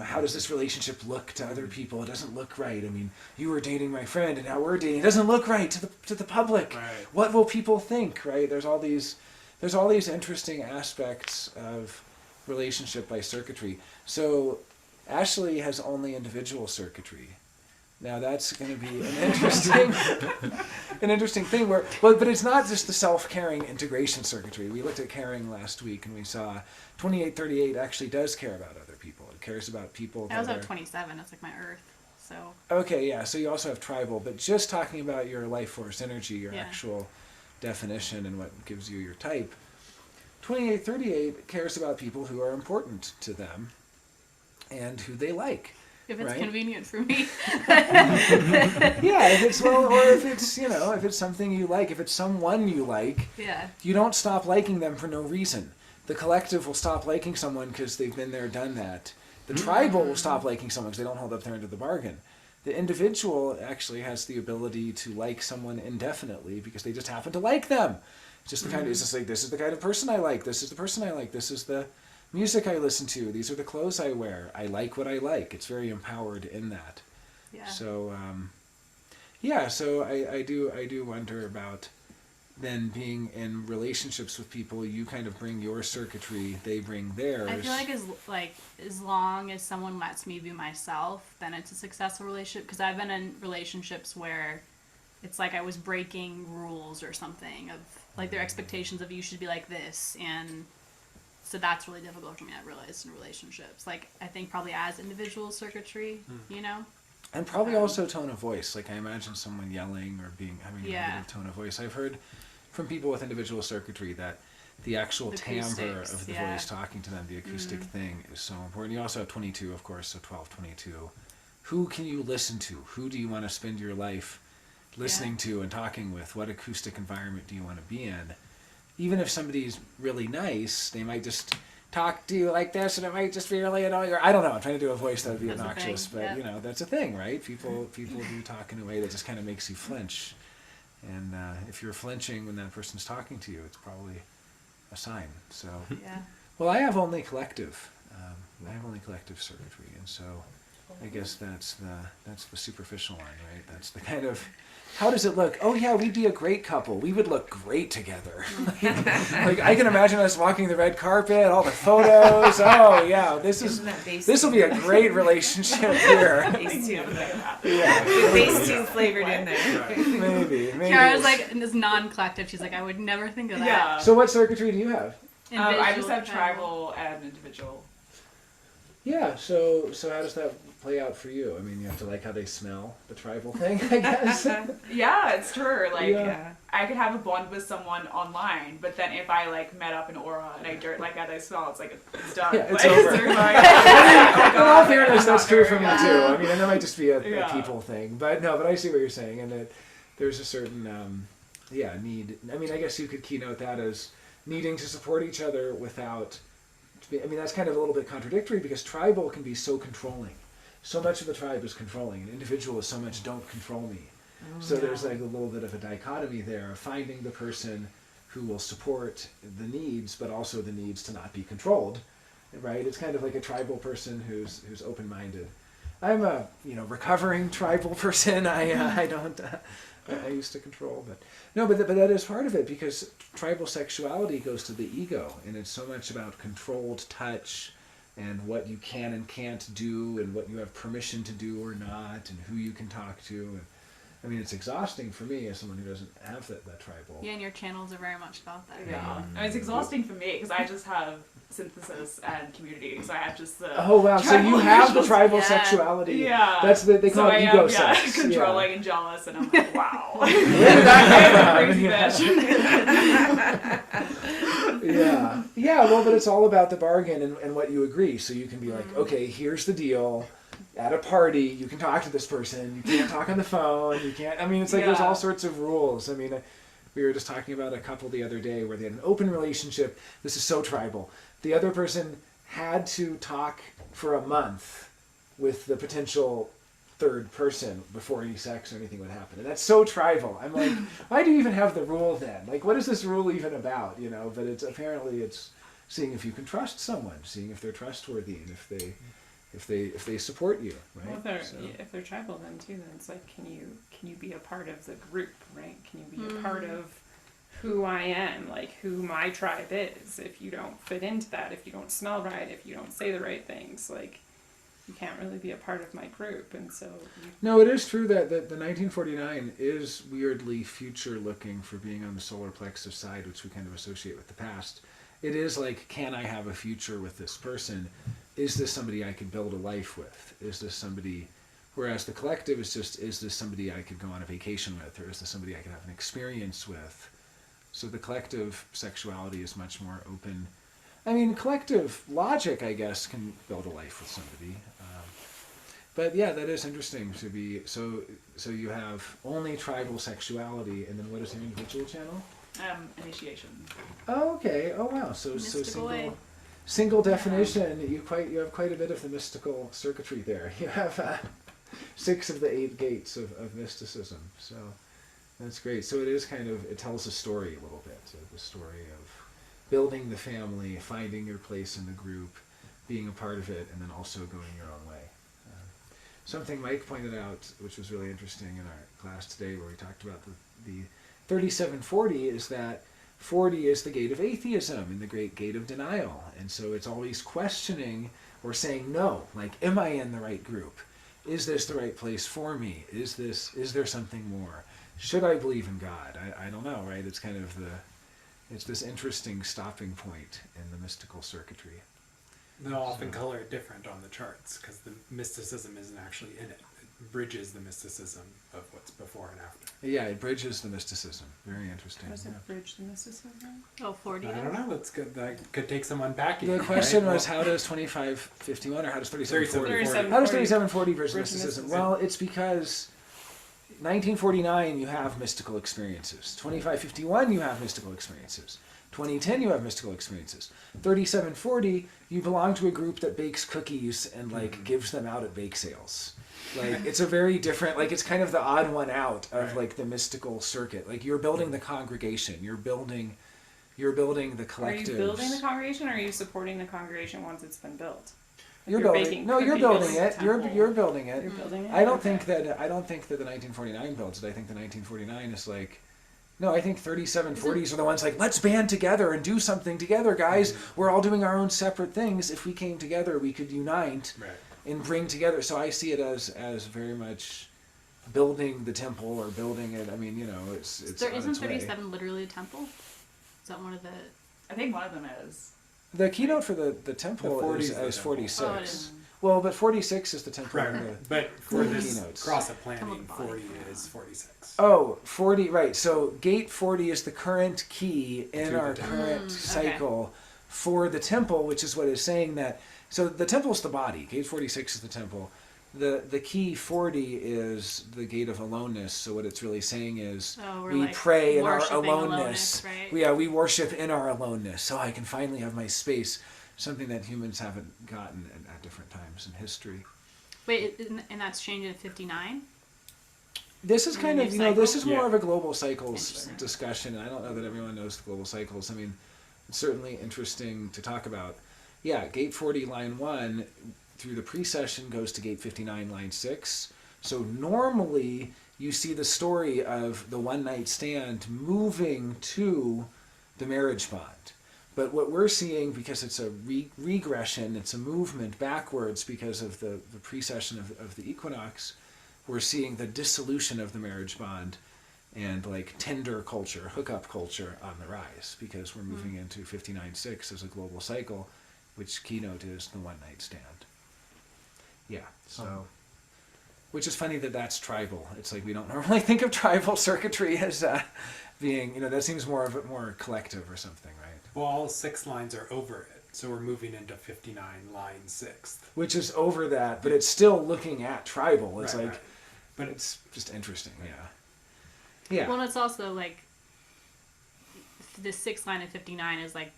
How does this relationship look to other people? It doesn't look right. I mean, you were dating my friend, and now we're dating. It doesn't look right to the public. Right. What will people think? Right? There's all these interesting aspects of relationship by circuitry. So Ashley has only individual circuitry. Now that's going to be an interesting thing but it's not just the self-caring integration circuitry. We looked at caring last week and we saw 2838 actually does care about other people. It cares about people. I also have 27. That's like my earth. So. Okay, yeah. So you also have tribal, but just talking about your life force energy, your Yeah. actual definition and what gives you your type. 2838 cares about people who are important to them and who they like. If it's right? convenient for me. Yeah, if it's or if it's if it's something you like, if it's someone you like, Yeah. you don't stop liking them for no reason. The collective will stop liking someone because they've been there, done that. The tribal will stop liking someone because they don't hold up their end of the bargain. The individual actually has the ability to like someone indefinitely because they just happen to like them. It's just the kind of, it's just like, this is the kind of person I like, this is the person I like, this is the music I listen to, these are the clothes I wear, I like what I like. It's very empowered in that. Yeah. So, so I do wonder about then being in relationships with people, you kind of bring your circuitry, they bring theirs. I feel like as long as someone lets me be myself, then it's a successful relationship. Because I've been in relationships where it's like I was breaking rules or something of like their expectations of you should be like this, and so that's really difficult for me. I realize in relationships, like I think probably as individual circuitry, And probably also tone of voice. Like I imagine someone yelling or having a negative tone of voice. I've heard from people with individual circuitry that the actual timbre of the voice talking to them, the acoustic thing, is so important. You also have 22, of course, so 12, 22. Who can you listen to? Who do you want to spend your life listening to and talking with? What acoustic environment do you want to be in? Even if somebody's really nice, they might just talk to you like this, and it might just be really annoying. Or I don't know. I'm trying to do a voice that would be obnoxious, but that's a thing, right? People do talk in a way that just kind of makes you flinch. And if you're flinching when that person's talking to you, it's probably a sign. So, well, I have only collective. I have only collective circuitry, and so I guess that's the superficial line, right? That's the kind of, how does it look? Oh yeah, we'd be a great couple. We would look great together. Like I can imagine us walking the red carpet, all the photos. Oh yeah, this will be a great relationship here. Base 2. Yeah. With base 2 flavored in there. Maybe. Kara's like this non-collective. She's like, I would never think of that. Yeah. So what circuitry do you have? I just have tribal and individual. Yeah. So how does that play out for you? I mean, you have to like how they smell, the tribal thing, I guess. Yeah, it's true. Like, Yeah. I could have a bond with someone online, but then if I like met up in Aura and I dirt like how they smell, it's like it's done. Yeah, it's Like, over. sort of like, In all fairness, that's true for me too. I mean, and that might just be a people thing, but I see what you're saying, and that there's a certain need. I mean, I guess you could keynote that as needing to support each other without. I mean, that's kind of a little bit contradictory because tribal can be so controlling. So much of the tribe is controlling, and individual is so much don't control me. So there's like a little bit of a dichotomy there of finding the person who will support the needs, but also the needs to not be controlled, right? It's kind of like a tribal person who's open-minded. I'm a recovering tribal person. I don't. I used to control, but that is part of it because tribal sexuality goes to the ego, and it's so much about controlled touch and what you can and can't do and what you have permission to do or not and who you can talk to. And I mean, it's exhausting for me as someone who doesn't have that tribal. Yeah, and your channels are very much about that. yeah. And it's exhausting for me because I just have synthesis and community. So I have just the. Oh wow! So you have the visuals. tribal Yeah. sexuality. Yeah. That's they call it ego sex. Controlling and jealous, and I'm like, wow. Where did that Crazy come from? Yeah. Yeah. Well, but it's all about the bargain and what you agree. So you can be like, okay, here's the deal. At a party, you can talk to this person. You can't talk on the phone. You can't. I mean, it's like there's all sorts of rules. I mean, we were just talking about a couple the other day where they had an open relationship. This is so tribal. The other person had to talk for a month with the potential third person before any sex or anything would happen. And that's so tribal. I'm like, why do you even have the rule then? Like, what is this rule even about? But it's apparently it's seeing if you can trust someone, seeing if they're trustworthy, and if they support you, right? Well, if they're, So- if they're tribal, then too, then it's like, can you be a part of the group, right? Can you be a part of who I am, like who my tribe is? If you don't fit into that, if you don't smell right, if you don't say the right things, like you can't really be a part of my group. And so, No, it is true that the 1949 is weirdly future-looking for being on the solar plexus side, which we kind of associate with the past. It is like, can I have a future with this person? Is this somebody I could build a life with? Is this somebody... Whereas the collective is just, is this somebody I could go on a vacation with? Or is this somebody I could have an experience with? So the collective sexuality is much more open. I mean, collective logic, I guess, can build a life with somebody. But yeah, that is interesting to be... So you have only tribal sexuality, and then what is your individual channel? Initiation. Oh, okay. Oh, wow. So Mystical way. single definition. You have quite a bit of the mystical circuitry there. You have 6 of the 8 gates of mysticism. So that's great. So it is kind of, it tells a story a little bit. So the story of building the family, finding your place in the group, being a part of it, and then also going your own way. Something Mike pointed out, which was really interesting in our class today, where we talked about the 3740, is that 40 is the gate of atheism and the great gate of denial. And so it's always questioning or saying no, like, am I in the right group? Is this the right place for me? Is there something more? Should I believe in God? I don't know, right? It's kind of it's this interesting stopping point in the mystical circuitry. They'll often color it different on the charts because the mysticism isn't actually in it. It bridges the mysticism of what's before and after. Yeah, it bridges the mysticism. Very interesting. how does Yeah. it bridge the mysticism? Oh, 40 I don't know. That's good. That could take some unpacking. The question right? was, how does 2551 or how does 3740? 3740. How does 3740 bridge Bridge mysticism? mysticism. Well, it's because 1949 you have mystical experiences. 2551 you have mystical experiences. 2010 you have mystical experiences. 3740 you belong to a group that bakes cookies and like gives them out at bake sales. Like it's a very different, like it's kind of the odd one out of Right. like the mystical circuit. Like you're building the congregation, you're building the collectives. Are you building the congregation, or are you supporting the congregation once it's been built? If You're building. baking No, you're cookies, building it. temple, You're building it. You're building it. I don't Okay. think that the 1949 builds it. I think the 1949 is like, no, I think 3740s are the ones like, let's band together and do something together, guys. We're all doing our own separate things. If we came together, we could unite Right. and bring together. So I see it as very much building the temple or building it. I mean, you know, it's There on isn't its way. 37 literally a temple? Is that one of the... I think one of them is. The keynote for the temple The 40 is is the as temple. 46. Oh, it is. Well, but 46 is the temple. Right. in the- But for the this keynotes. cross of Come planning, on, body. 40 is 46. Oh, 40, right. So gate 40 is the current key in To our the temple. current okay. cycle for the temple, which is what is saying that. So the temple is the body. Gate 46 is the temple. The key 40 is the gate of aloneness. So what it's really saying is Oh, we're we like pray in our worshiping aloneness. right? We worship in our aloneness. So I can finally have my space, something that humans haven't gotten at different times in history. Wait, and that's changed in 59? This is In kind the of, new you know, this is cycle? more Yeah. of a global cycles Interesting. discussion. I don't know that everyone knows the global cycles. I mean, it's certainly interesting to talk about. Yeah, gate 40, line 1, through the precession goes to gate 59, line 6. So normally you see the story of the one night stand moving to the marriage bond. But what we're seeing, because it's a regression, it's a movement backwards because of the precession of the equinox, we're seeing the dissolution of the marriage bond and like Tinder culture, hookup culture on the rise because we're moving into 59.6 as a global cycle, which keynote is the one night stand. Yeah, so, which is funny that that's tribal. It's like we don't normally think of tribal circuitry as being, you know, that seems more collective or something, right? Well, all 6 lines are over it. So we're moving into 59, line 6th. Which is over that, but it's still looking at tribal. It's Right, like, right. but it's just interesting, yeah. Yeah. Well, and it's also like the 6th line of 59 is like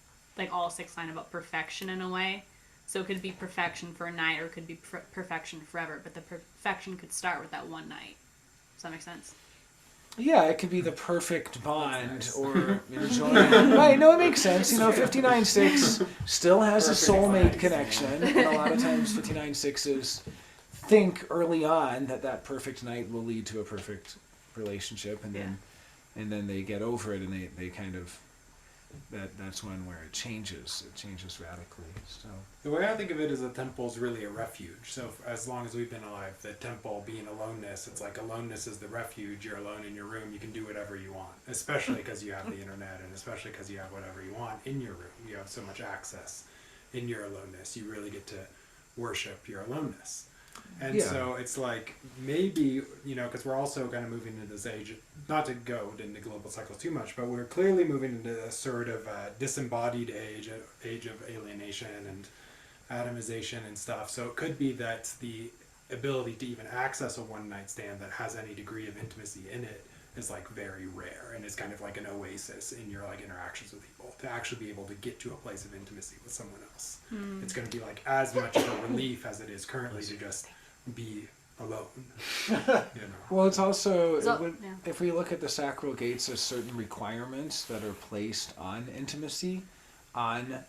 all 6 line about perfection in a way. So it could be perfection for a night, or it could be perfection forever. But the perfection could start with that one night. Does that make sense? Yeah, it could be the perfect bond or enjoyment. Right, no, it makes sense. 59.6 still has a soulmate connection. And a lot of times 59.6s think early on that perfect night will lead to a perfect relationship, and then they get over it, and they kind of that's one where it changes radically. So The way I think of it is a temple is really a refuge. So as long as we've been alive, the temple being aloneness, it's like aloneness is the refuge. You're alone in your room. You can do whatever you want, especially because you have the internet, and especially because you have whatever you want in your room. You have so much access in your aloneness. You really get to worship your aloneness. And so it's like maybe, because we're also kind of moving into this age, not to go into global cycles too much, but we're clearly moving into a sort of disembodied age of alienation and atomization and stuff. So it could be that the ability to even access a one night stand that has any degree of intimacy in it is like very rare, and it's kind of like an oasis in your like interactions with people to actually be able to get to a place of intimacy with someone else. It's going to be like as much of a relief as it is currently to just be alone. Well, it's also So- if we look at the sacral gates, there's certain requirements that are placed on intimacy, on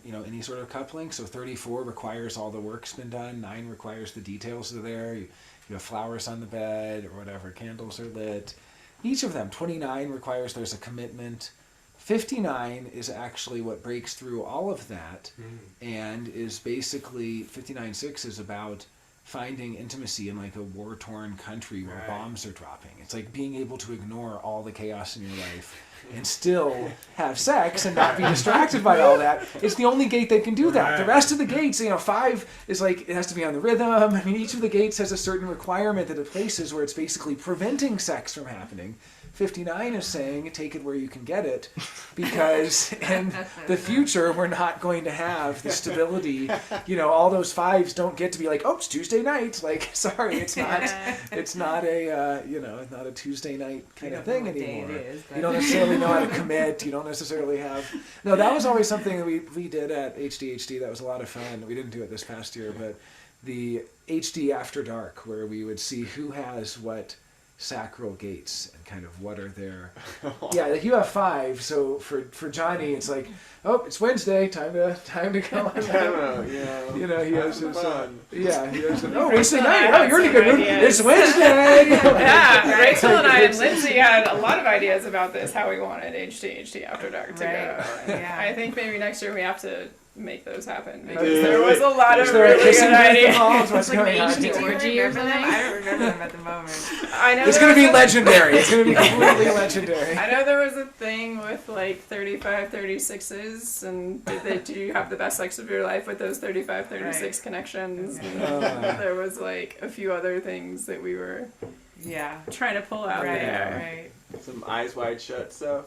any sort of coupling. So 34 requires all the work's been done. 9 requires the details are there. You have flowers on the bed or whatever. Candles are lit. Each of them. 29 requires there's a commitment. 59 is actually what breaks through all of that, and is basically 59.6 is about finding intimacy in like a war-torn country where bombs are dropping. It's like being able to ignore all the chaos in your life and still have sex and not be distracted by all that. It's the only gate that can do that. The rest of the gates, 5 is like, it has to be on the rhythm. I mean, each of the gates has a certain requirement that it places where it's basically preventing sex from happening. 59 is saying, take it where you can get it, because in the future, we're not going to have the stability. All those 5s don't get to be like, oh, it's Tuesday night. Like, sorry, it's not not a Tuesday night kind of thing anymore. You don't necessarily know how to commit. You don't necessarily have... No, that was always something that we did at HDHD. That was a lot of fun. We didn't do it this past year, but the HD After Dark, where we would see who has what sacral gates and kind of what are their like you have 5, so for Johnny it's like, oh, it's Wednesday, time to go on. He has his he has Wednesday night, oh, you're in a good mood, it's Wednesday. Yeah, Rachel and I and Lindsay had a lot of ideas about this, how we wanted HD After Dark to go. I think maybe next year we have to make those happen, because there was a lot of really good ideas. What's going on? I don't remember them at the moment. I know it's going to be legendary. It's going to be completely legendary. I know there was a thing with like 35, 36s, and did you have the best sex of your life with those 35, 36 connections? And there was like a few other things that we were trying to pull out there. Some eyes wide shut stuff.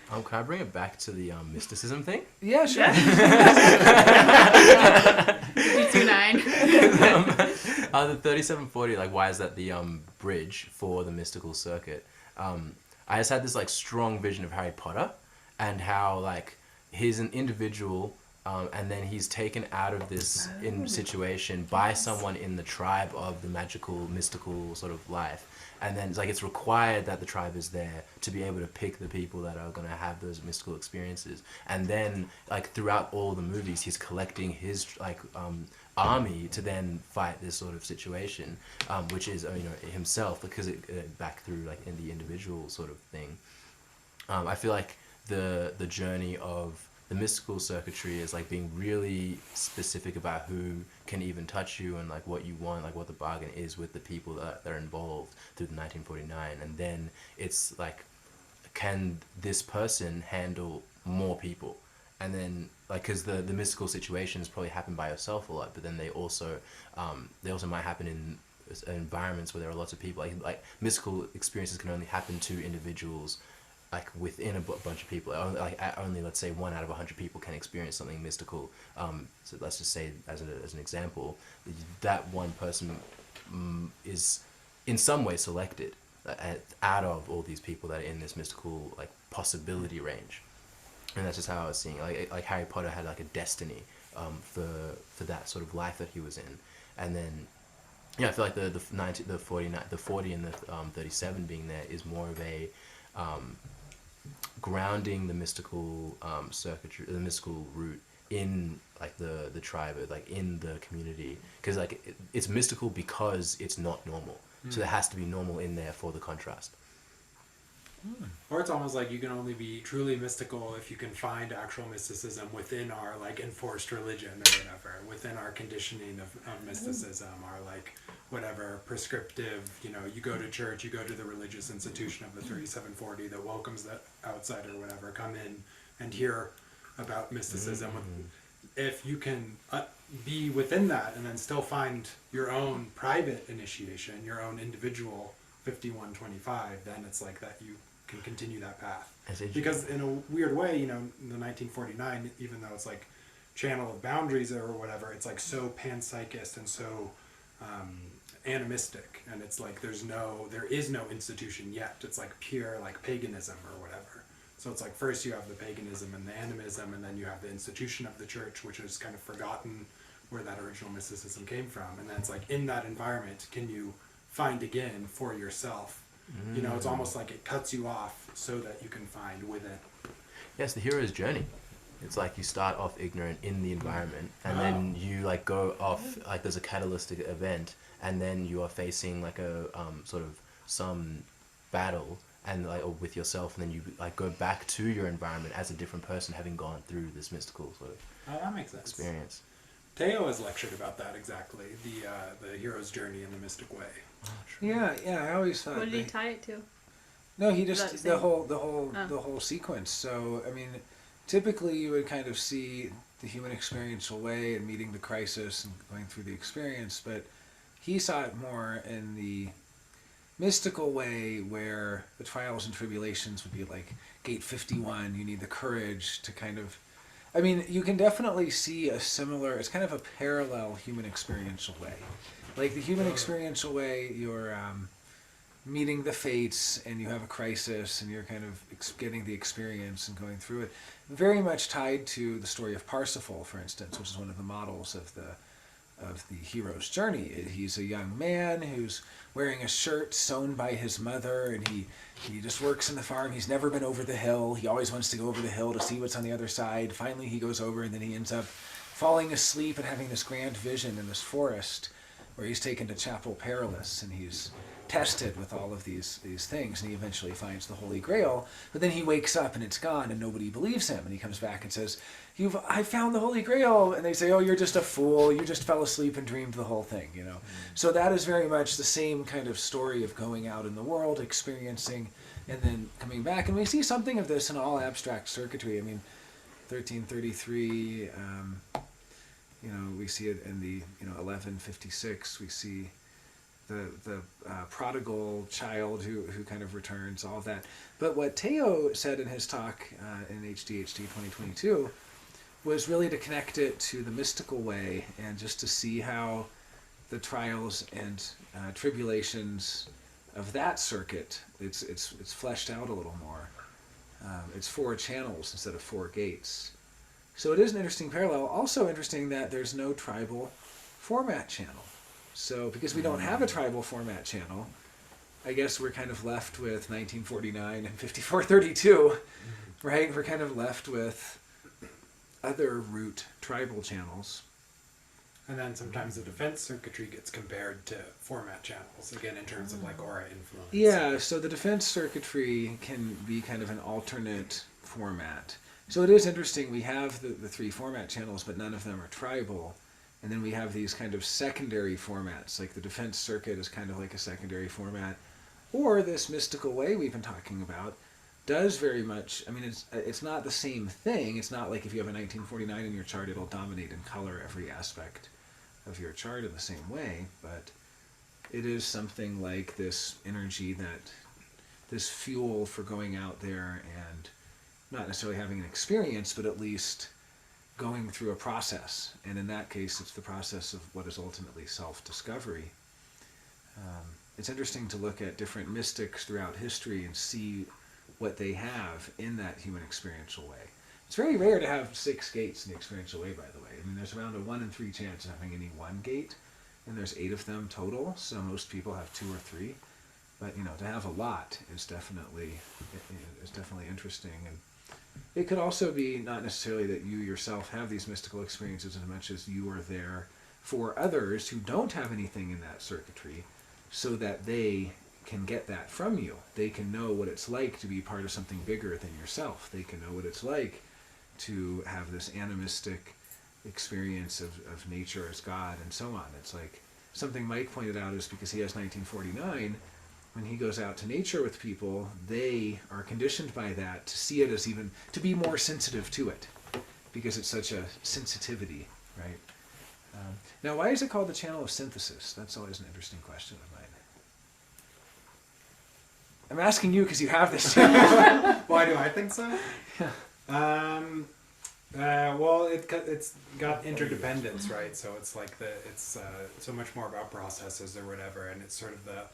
Can I bring it back to the mysticism thing? Yeah, sure. 59. The 3740, like, why is that the bridge for the mystical circuit? I just had this like strong vision of Harry Potter, and how like he's an individual, and then he's taken out of this situation by someone in the tribe of the magical, mystical sort of life. And then it's like it's required that the tribe is there to be able to pick the people that are going to have those mystical experiences. And then like throughout all the movies, he's collecting his like army to then fight this sort of situation, which is himself, because it back through like in the individual sort of thing. I feel like the journey of the mystical circuitry is like being really specific about who can even touch you, and like what you want, like what the bargain is with the people that are involved through the 1949. And then it's like, can this person handle more people? And then like, because the mystical situations probably happen by yourself a lot, but then they also might happen in environments where there are lots of people. Like mystical experiences can only happen to individuals, like within a bunch of people. Only let's say 1 out of 100 people can experience something mystical. So let's just say as an example, that one person is in some way selected out of all these people that are in this mystical like possibility range. And that's just how I was seeing it. Like Harry Potter had like a destiny for that sort of life that he was in, and then Yeah, I feel like the 40 and the 37 being there is more of a grounding the mystical circuitry, the mystical root in like the tribe, like in the community, because like it's mystical because it's not normal. So there has to be normal in there for the contrast. Or it's almost like you can only be truly mystical if you can find actual mysticism within our like enforced religion or whatever, within our conditioning of mysticism, or like whatever prescriptive, you know, you go to church, you go to the religious institution of the 3740 that welcomes the outsider or whatever, come in and hear about mysticism. If you can be within that and then still find your own private initiation, your own individual 5125, then it's like that you can continue that path. Because in a weird way, you know, the 1949, even though it's like channel of boundaries or whatever, it's like so panpsychist and so animistic, and it's like there is no institution yet. It's like pure like paganism or whatever. So it's like first you have the paganism and the animism, and then you have the institution of the church, which is kind of forgotten where that original mysticism came from. And then it's like in that environment, can you find again for yourself? You know, it's almost like it cuts you off so that you can find within. Yes, the hero's journey. It's like you start off ignorant in the environment, and then you like go off, like there's a catalytic event, and then you are facing like a sort of some battle, and like with yourself, and then you like go back to your environment as a different person, having gone through this mystical sort of That makes sense. experience. Teo has lectured about that exactly, the hero's journey in the mystic way. Yeah, I always thought. What did he tie it to? No, he Is that just the the same? whole sequence. So I mean, typically you would kind of see the human experiential way and meeting the crisis and going through the experience, but he saw it more in the mystical way, where the trials and tribulations would be like gate 51. You need the courage to kind of. I mean, you can definitely see a similar. It's kind of a parallel human experiential way. Like the human experiential way, you're meeting the fates and you have a crisis and you're kind of getting the experience and going through it. Very much tied to the story of Parsifal, for instance, which is one of the models of the hero's journey. He's a young man who's wearing a shirt sewn by his mother, and he just works in the farm. He's never been over the hill. He always wants to go over the hill to see what's on the other side. Finally, he goes over, and then he ends up falling asleep and having this grand vision in this forest, where he's taken to Chapel Perilous, and he's tested with all of these things, and he eventually finds the Holy Grail. But then he wakes up and it's gone, and nobody believes him. And he comes back and says, I found the Holy Grail. And they say, oh, you're just a fool. You just fell asleep and dreamed the whole thing, you know. So that is very much the same kind of story of going out in the world, experiencing, and then coming back. And we see something of this in all abstract circuitry. I mean, 1333, you know, we see it in the 1156. We see the prodigal child who kind of returns, all of that. But what Teo said in his talk in HDHD 2022 was really to connect it to the mystical way, and just to see how the trials and tribulations of that circuit, it's fleshed out a little more. It's 4 channels instead of 4 gates. So it is an interesting parallel. Also interesting that there's no tribal format channel. So because we don't have a tribal format channel, I guess we're kind of left with 1949 and 5432, right? We're kind of left with other root tribal channels. And then sometimes the defense circuitry gets compared to format channels, again, in terms of like aura influence. Yeah, so the defense circuitry can be kind of an alternate format. So it is interesting, we have the 3 format channels, but none of them are tribal. And then we have these kind of secondary formats, like the defense circuit is kind of like a secondary format. Or this mystical way we've been talking about does very much, I mean, it's not the same thing. It's not like if you have a 1949 in your chart, it'll dominate and color every aspect of your chart in the same way. But it is something like this energy, this fuel for going out there and not necessarily having an experience, but at least going through a process. And in that case, it's the process of what is ultimately self-discovery. It's interesting to look at different mystics throughout history and see what they have in that human experiential way. It's very rare to have 6 gates in the experiential way, by the way. I mean, there's around a 1 in 3 chance of having any one gate and there's 8 of them total. So most people have 2 or 3, but to have a lot is definitely interesting. And it could also be not necessarily that you yourself have these mystical experiences as much as you are there for others who don't have anything in that circuitry, so that they can get that from you. They can know what it's like to be part of something bigger than yourself. They can know what it's like to have this animistic experience of nature as God and so on. It's like something Mike pointed out is because he has 1949, when he goes out to nature with people, they are conditioned by that to see it as even, to be more sensitive to it, because it's such a sensitivity, right? Now, why is it called the channel of synthesis? That's always an interesting question of mine. I'm asking you because you have this channel. Why do I think so? Well, it's got interdependence, right? So it's like it's so much more about processes or whatever, and it's sort of the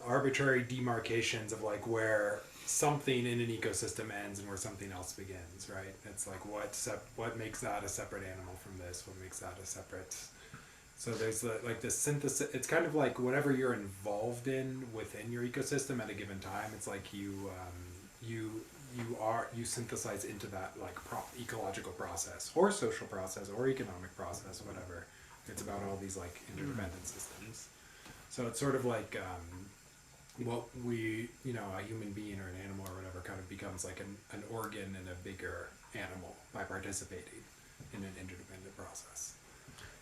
arbitrary demarcations of like where something in an ecosystem ends and where something else begins, right? It's like what makes that a separate animal from this? What makes that a separate? So there's like this synthesis. It's kind of like whatever you're involved in within your ecosystem at a given time. It's like you synthesize into that like ecological process or social process or economic process, whatever. It's about all these like interdependent systems. So it's sort of like what we, a human being or an animal or whatever kind of becomes like an organ in a bigger animal by participating in an interdependent process.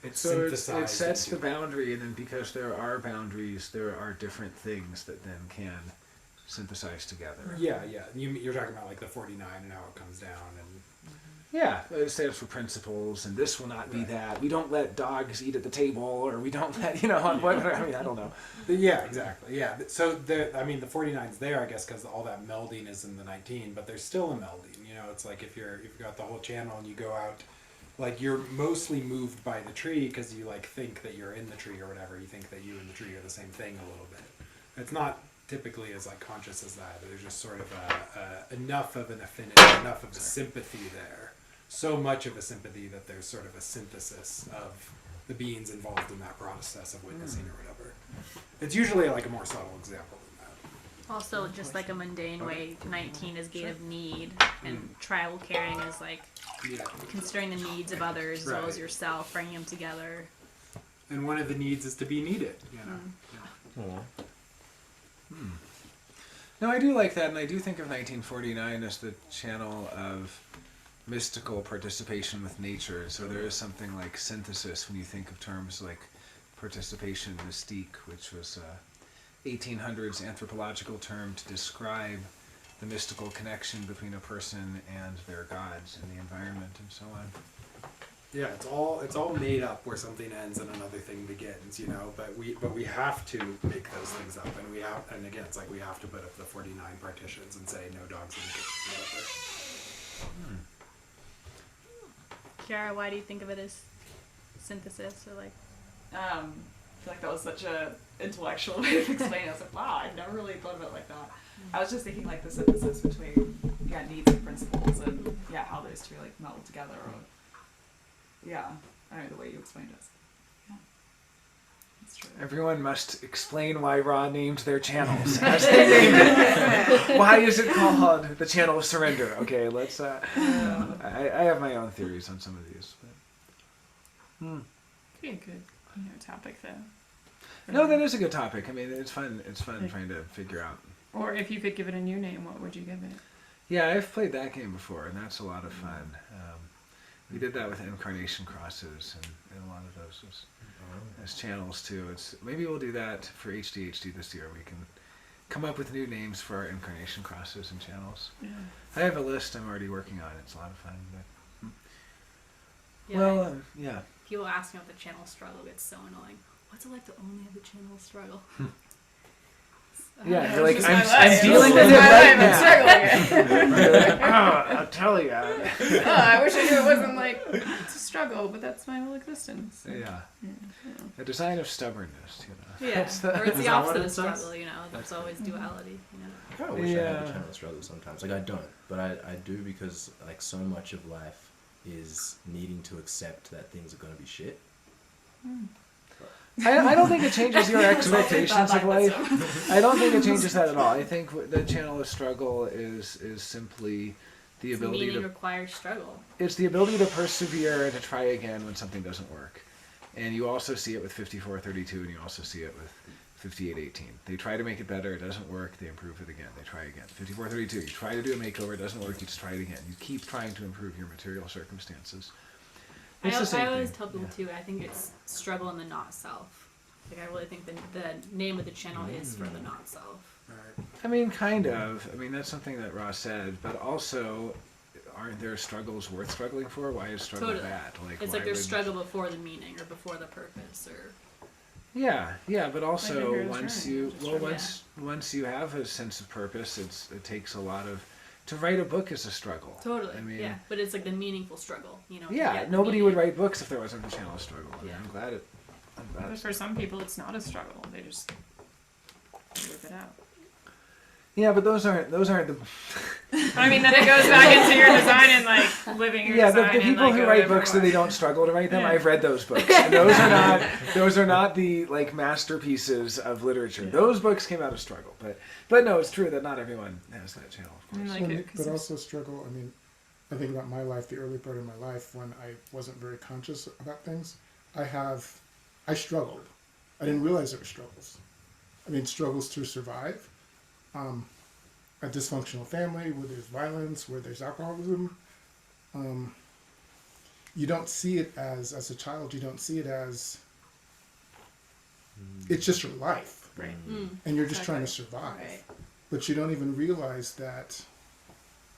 It's synthesized. It sets the boundary, and then because there are boundaries, there are different things that then can synthesize together. Yeah. You're talking about like the 49 and how it comes down and. Yeah, it stands for principles, and this will not be that. We don't let dogs eat at the table, or we don't let, I don't know. Yeah, exactly. Yeah. So the 49's there, I guess, because all that melding is in the 19, but there's still a melding. It's like if you've got the whole channel and you go out, like you're mostly moved by the tree because you like think that you're in the tree or whatever. You think that you and the tree are the same thing a little bit. It's not typically as like conscious as that. There's just sort of enough of an affinity, enough of a sympathy there. So much of a sympathy that there's sort of a synthesis of the beings involved in that process of witnessing or whatever. It's usually like a more subtle example than that. Also, just like a mundane way, 19 is gate of need, and tribal caring is like considering the needs of others as well as yourself, bringing them together. And one of the needs is to be needed. No, I do like that, and I do think of 1949 as the channel of mystical participation with nature. So there is something like synthesis when you think of terms like participation mystique, which was 1800s anthropological term to describe the mystical connection between a person and their gods and the environment and so on. Yeah, it's all made up where something ends and another thing begins, but we have to make those things up, and again it's like we have to put up the 49 partitions and say no dogs in the kitchen, whatever. Kiara, why do you think of it as synthesis or like? I feel like that was such a intellectual way of explaining it. I was like, wow, I've never really thought of it like that. I was just thinking like the synthesis between needs and principles and how those two like meld together. Or, I don't know, the way you explained it. Yeah, that's true. Everyone must explain why Ra named their channels as they named it. Why is it called the Channel of Surrender? Okay, let's. I have my own theories on some of these. But, Could be a good topic though. No, that is a good topic. I mean, it's fun. It's fun trying to figure out. Or if you could give it a new name, what would you give it? Yeah, I've played that game before, and that's a lot of fun. We did that with incarnation crosses, and a lot of those as channels too. Maybe we'll do that for HDHD this year. We can come up with new names for our incarnation crosses and channels. Yeah. I have a list I'm already working on. It's a lot of fun. But, People ask me about the channel struggle. It's so annoying. What's it like to only have the channel struggle? Yeah, you're like, I'm dealing with it right now. You're like, I'll tell you. I wish I knew it wasn't like, it's a struggle, but that's my whole existence. Yeah. A design of stubbornness, Yeah, or it's the opposite of struggle, There's always duality, I kind of wish I had a channel struggle sometimes. Like, I don't, but I do because, like, so much of life is needing to accept that things are going to be shit. I don't think it changes your expectations of life. That's I don't think it changes that at all. I think the channel of struggle is simply the ability Meaning to. requires struggle. It's the ability to persevere and to try again when something doesn't work. And you also see it with 5432, and you also see it with 5818. They try to make it better, it doesn't work, they improve it again, they try again. 5432, you try to do a makeover, it doesn't work, you just try it again. You keep trying to improve your material circumstances. It's the same I always thing. tell people too, I think it's struggle in the not self. Like I really think the name of the channel is for the not self. I mean, kind of. I mean, that's something that Ross said, but also, aren't there struggles worth struggling for? Why is struggle Totally. bad? It's why like there's would- struggle before the meaning or before the purpose or Yeah, but also hero's once journey, you just well from- once you have a sense of purpose, it takes a lot of to write a book is a struggle. totally. I mean, yeah, but it's like the meaningful struggle, you know. to yeah, get the nobody would meaning. write books if there wasn't a channel of struggle. I mean, Yeah. I'm glad it. But for some people, it's not a struggle. They just whip it out. Yeah, but those aren't the. I mean, then it goes back into your design and like living your Yeah, design. the people and, like, who a write different books that way. they don't struggle to write them, Yeah. I've read those books. And those are not the like masterpieces of literature. Yeah. Those books came out of struggle. But no, it's true that not everyone has that channel, of And, course. like, Well, it- 'cause but it's- also struggle. I mean, I think about my life, the early part of my life when I wasn't very conscious about things. I struggled. I didn't realize there were struggles. I mean, struggles to survive. A dysfunctional family where there's violence, where there's alcoholism. You don't see it as a child. You don't see it as. It's just your life, Right. and you're just trying to survive. Right. But you don't even realize that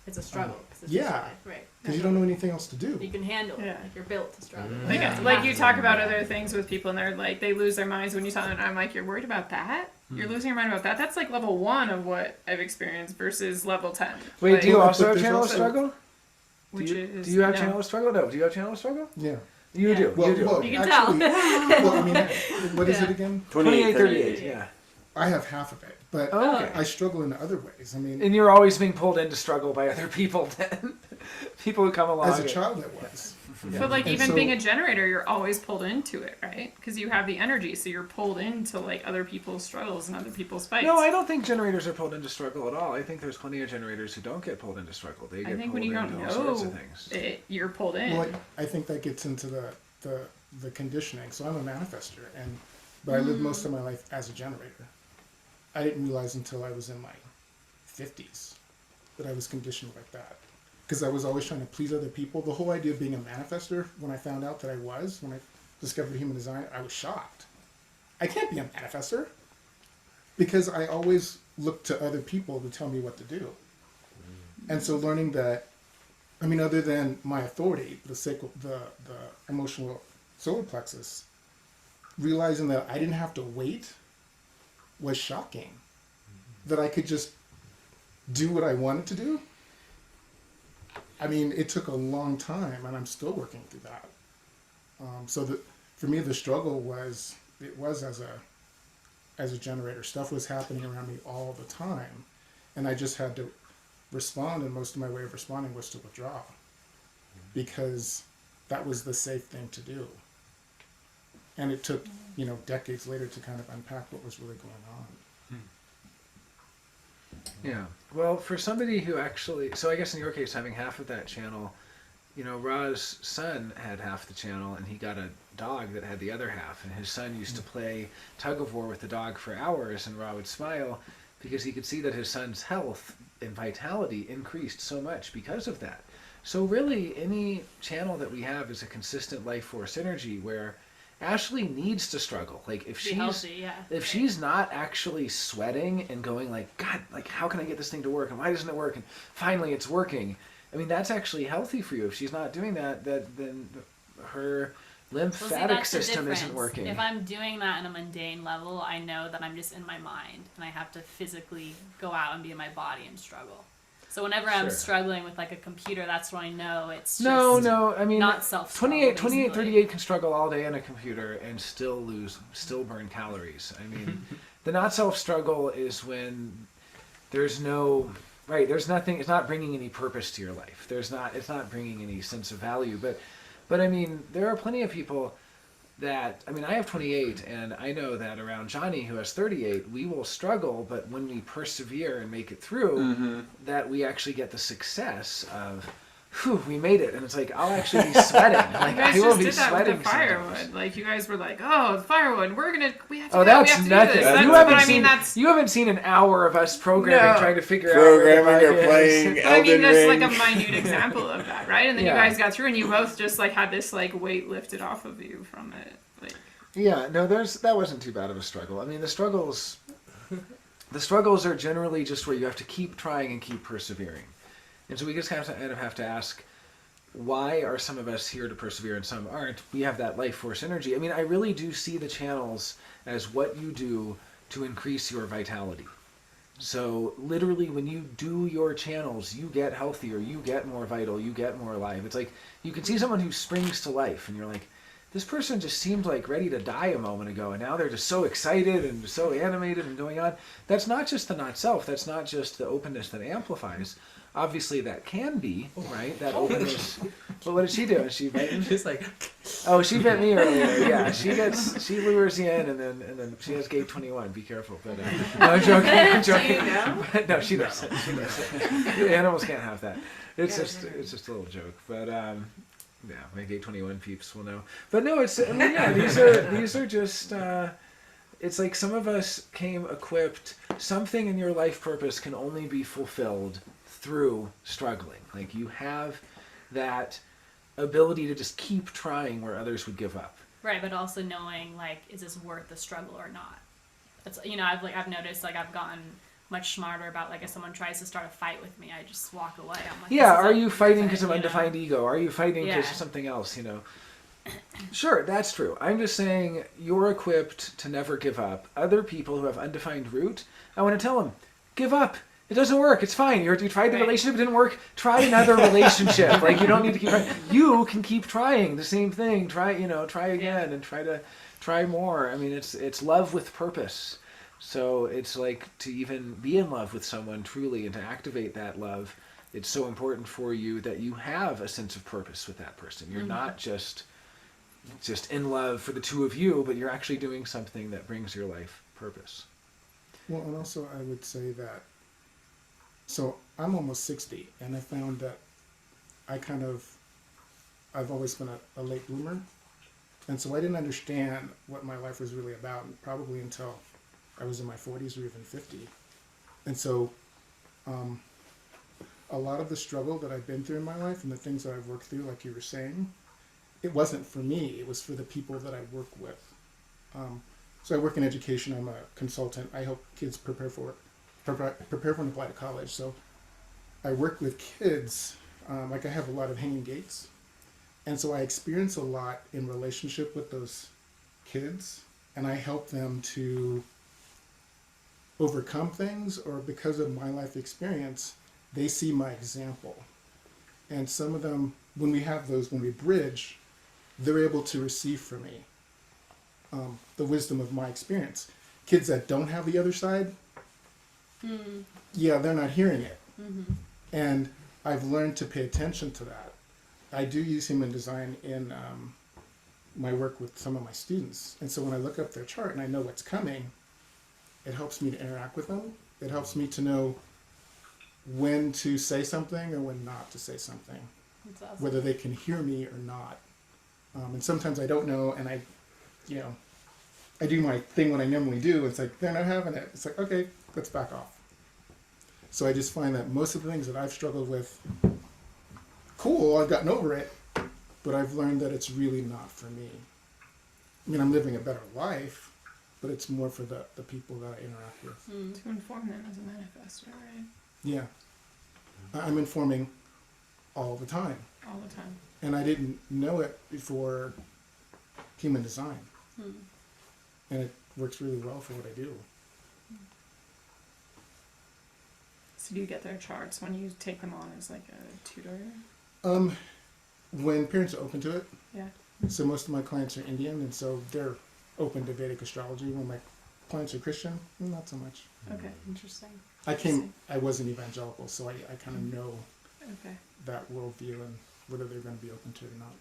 It's a struggle. 'cause it's yeah. just life, right. because you don't know anything else to do. You can handle it. Yeah. Like you're built to struggle. Like, Yeah. like you talk about other things with people and they're like, they lose their minds when you tell them, and I'm like, you're worried about that? You're losing your mind about that? That's like level 1 of what I've experienced versus level 10. Wait, Like, do you Well, also but have there's channel of also- struggle? which do you, is, do you have no. channel of struggle? No. Do you have channel of struggle? Yeah. You Yeah. do. Well, you do. well, You can actually, tell. well, I mean, what is Yeah. it again? 2838. Yeah. I have half of it, but Oh, okay. I struggle in other ways. I mean, And you're always being pulled into struggle by other people. Then people who come along. as a child, it was. But like And even so- being a generator, you're always pulled into it, right? Because you have the energy, so you're pulled into like other people's struggles and other people's fights. No, I don't think generators are pulled into struggle at all. I think there's plenty of generators who don't get pulled into struggle. They get I think pulled when you don't into all sorts of know things. it, you're pulled in. Well, I think that gets into the conditioning. So I'm a manifester, but I lived most of my life as a generator. I didn't realize until I was in my 50s that I was conditioned like that. Because I was always trying to please other people. The whole idea of being a manifester, when I found out that when I discovered human design, I was shocked. I can't be a manifester. Because I always looked to other people to tell me what to do. And so learning that, I mean, other than my authority, the emotional solar plexus, realizing that I didn't have to wait was shocking. That I could just do what I wanted to do. I mean, it took a long time, and I'm still working through that. For me, the struggle was as a generator. Stuff was happening around me all the time, and I just had to respond. And most of my way of responding was to withdraw, because that was the safe thing to do. And it took, decades later to kind of unpack what was really going on. Yeah. Well, for somebody who actually, so I guess in your case, having half of that channel, Ra's son had half the channel, and he got a dog that had the other half, and his son used to play tug of war with the dog for hours, and Ra would smile because he could see that his son's health and vitality increased so much because of that. So really, any channel that we have is a consistent life force energy where Ashley needs to struggle. Like if Be she's healthy, yeah. if she's not actually sweating and going like, God, like how can I get this thing to work, and why doesn't it work, and finally it's working. I mean, that's actually healthy for you. If she's not doing that, then her lymphatic that's the system isn't difference. working. If I'm doing that in a mundane level, I know that I'm just in my mind, and I have to physically go out and be in my body and struggle. So whenever I'm Sure. struggling with like a computer, that's when I know it's just No, I mean, not self. 2838 can struggle all day on a computer and still burn calories. I mean, the not self struggle is when there's nothing, it's not bringing any purpose to your life. It's not bringing any sense of value. But I mean, there are plenty of people that, I mean, I have 28, and I know that around Johnny, who has 38, we will struggle, but when we persevere and make it through, that we actually get the success of, whew, we made it. And it's like, I'll actually be sweating. Like, You guys I will just be did that with sweating the firewood. sometimes. Like you guys were like, "Oh, the firewood. We have to Oh, go. We that's have to nothing. do this." That's You what haven't I seen. mean. That's You haven't seen an hour of us programming, No. trying to figure Programming out or where the bug playing is. But I mean, Elden that's Ring. like a minute example of that, right? And then Yeah. you guys got through, and you both just like had this like weight lifted off of you from it. Like, Yeah, no, that wasn't too bad of a struggle. I mean, the struggles are generally just where you have to keep trying and keep persevering, and so we just kind of have to ask, why are some of us here to persevere and some aren't? We have that life force energy. I mean, I really do see the channels as what you do to increase your vitality. So literally, when you do your channels, you get healthier, you get more vital, you get more alive. It's like you can see someone who springs to life, and you're like, this person just seemed like ready to die a moment ago, and now they're just so excited and so animated and going on. That's not just the not self. That's not just the openness that amplifies. Obviously, that can be, right? That openness. But what did she do? Is she biting? Just like, Oh, she bit me earlier. Yeah, she lures you in, and then she has gate 21. Be careful. But no, I'm joking. I'm joking. Do you know? But no, she doesn't. She doesn't. The animals can't have that. It's just a little joke. But yeah, my gate 21 peeps will know. But no, it's, I mean, yeah, these are just. It's like some of us came equipped. Something in your life purpose can only be fulfilled through struggling. Like you have that ability to just keep trying where others would give up. Right, but also knowing like, is this worth the struggle or not? That's, you know, I've noticed like I've gotten much smarter about like if someone tries to start a fight with me, I just walk away. I'm like, Yeah, this are isn't you fighting worth because it, of you know? undefined ego? Are you fighting because Yeah. of something else? You know. Sure, that's true. I'm just saying you're equipped to never give up. Other people who have undefined root, I want to tell them, give up. It doesn't work. It's fine. You tried the Right. relationship. It didn't work. Try another relationship. Like you don't need to keep trying. You can keep trying the same thing. Try again and try more. I mean, it's love with purpose. So it's like to even be in love with someone truly and to activate that love. It's so important for you that you have a sense of purpose with that person. You're not just in love for the two of you, but you're actually doing something that brings your life purpose. Well, and also I would say that, so I'm almost 60, and I found that I've always been a late bloomer. And so I didn't understand what my life was really about, probably until I was in my 40s or even 50. And so a lot of the struggle that I've been through in my life and the things that I've worked through, like you were saying, it wasn't for me, it was for the people that I work with. So I work in education, I'm a consultant, I help kids prepare for and apply to college. So I work with kids, like I have a lot of hanging gates. And so I experience a lot in relationship with those kids, and I help them to overcome things, or because of my life experience, they see my example. And some of them, when we bridge, they're able to receive from me the wisdom of my experience. Kids that don't have the other side, yeah, they're not hearing it. Mm-hmm. And I've learned to pay attention to that. I do use human design in my work with some of my students. And so when I look up their chart and I know what's coming, it helps me to interact with them. It helps me to know when to say something or when not to say something, That's awesome. whether they can hear me or not. And sometimes I don't know, and I do my thing when I normally do. It's like, they're not having it. It's like, okay, let's back off. So I just find that most of the things that I've struggled with, cool, I've gotten over it, but I've learned that it's really not for me. I mean, I'm living a better life, but it's more for the people that I interact with. To inform them as a manifestor, right? Yeah. I'm informing all the time. All the time. And I didn't know it before human design. And it works really well for what I do. So do you get their charts when you take them on as like a tutor? When parents are open to it, Yeah. so most of my clients are Indian, and so they're open to Vedic astrology. When my clients are Christian, not so much. Okay, interesting. I was an evangelical, so I kind of know Okay. that worldview and whether they're going to be open to it or not.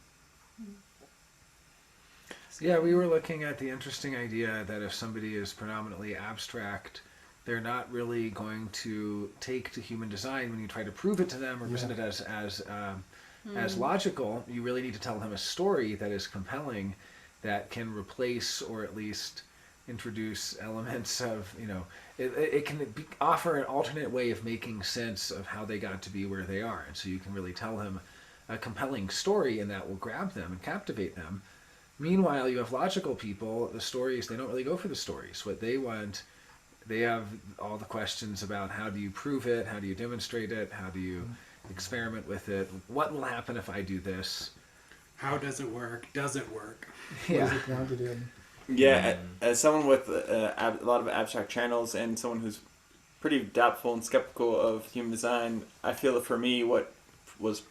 Yeah, we were looking at the interesting idea that if somebody is predominantly abstract, they're not really going to take to human design when you try to prove it to them or present it as logical. You really need to tell them a story that is compelling, that can replace or at least introduce elements of, it can offer an alternate way of making sense of how they got to be where they are. And so you can really tell them a compelling story, and that will grab them and captivate them. Meanwhile, you have logical people, the stories, they don't really go for the stories. What they want, they have all the questions about how do you prove it, how do you demonstrate it, how do you experiment with it, what will happen if I do this? How does it work? Does it work? What is it grounded in? Yeah, as someone with a lot of abstract channels and someone who's pretty doubtful and skeptical of human design, I feel that for me, what was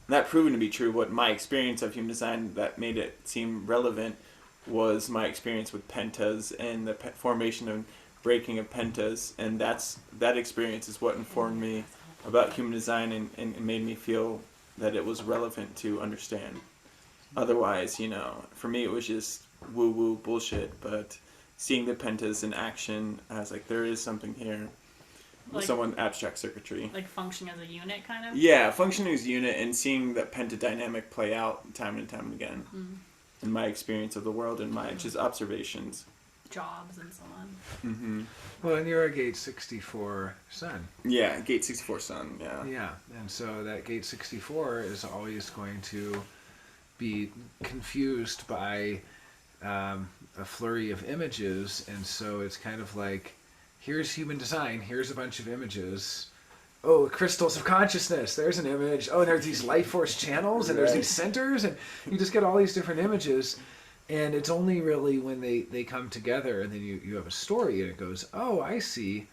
not proven to be true, what my experience of human design that made it seem relevant was my experience with pentas and the formation and breaking of pentas, and that experience is what informed me about human design and made me feel that it was relevant to understand. Otherwise, for me it was just woo-woo bullshit, but seeing the pentas in action, I was like, there is something here. Like, someone abstract circuitry. Like functioning as a unit, kind of? Yeah, functioning as a unit and seeing that pentadynamic play out time and time again. In my experience of the world and my just observations. Jobs and so on. Mm-hmm. Well, and you're a gate 64 sun. Yeah, gate 64 sun, yeah. Yeah, and so that gate 64 is always going to be confused by a flurry of images, and so it's kind of like, here's human design, here's a bunch of images. Oh, crystals of consciousness, there's an image. Oh, and there's these life force channels, and there's these centers, and you just get all these different images. And it's only really when they come together, and then you have a story, and it goes, oh, I see.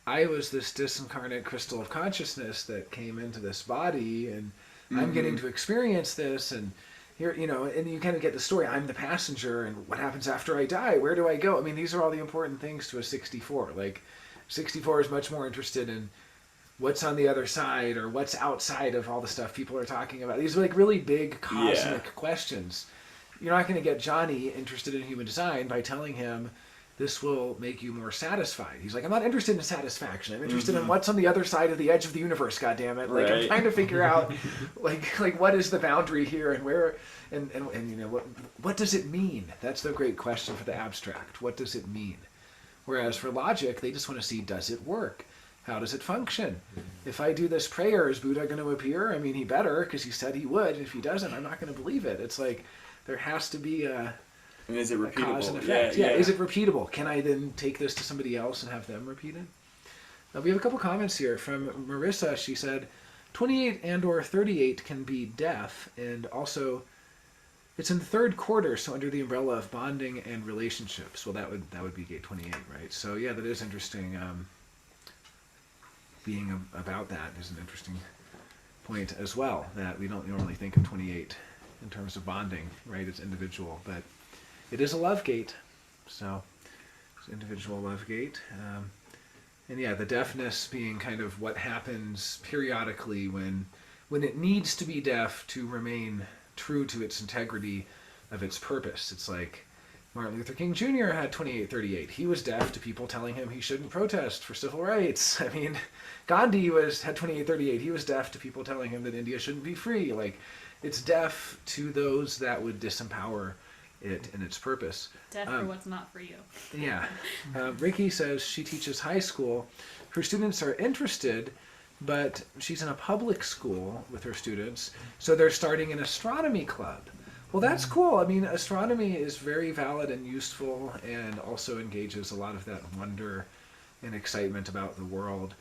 I was this disincarnate crystal of consciousness that came into this body, and I'm getting to experience this, and here, and you kind of get the story. I'm the passenger, and what happens after I die? Where do I go? I mean, these are all the important things to a 64. Like, 64 is much more interested in what's on the other side, or what's outside of all the stuff people are talking about. These are like really big cosmic questions. You're not going to get Johnny interested in human design by telling him this will make you more satisfied. He's like, I'm not interested in satisfaction. I'm interested in what's on the other side of the edge of the universe, goddammit. Like, I'm trying to figure out, like what is the boundary here, and where, and what does it mean? That's the great question for the abstract. What does it mean? Whereas for logic, they just want to see, does it work? How does it function? If I do this prayer, is Buddha going to appear? I mean, he better, because he said he would. If he doesn't, I'm not going to believe it. It's like, there has to be a... And is it repeatable? Cause and effect. Yeah, is it repeatable? Can I then take this to somebody else and have them repeat it? We have a couple comments here from Marissa. She said, 28 and or 38 can be deaf, and also it's in the third quarter, so under the umbrella of bonding and relationships. Well, that would be gate 28, right? So yeah, that is interesting. Being about that is an interesting point as well, that we don't normally think of 28 in terms of bonding, right? It's individual, but it is a love gate, so it's an individual love gate. And yeah, the deafness being kind of what happens periodically when it needs to be deaf to remain true to its integrity of its purpose. It's like Martin Luther King Jr. had 2838. He was deaf to people telling him he shouldn't protest for civil rights. I mean, Gandhi had 2838. He was deaf to people telling him that India shouldn't be free. Like, it's deaf to those that would disempower it in its purpose. Deaf for what's not for you. Yeah. Ricky says she teaches high school. Her students are interested, but she's in a public school with her students, so they're starting an astronomy club. Well, that's cool. I mean, astronomy is very valid and useful, and also engages a lot of that wonder and excitement about the world.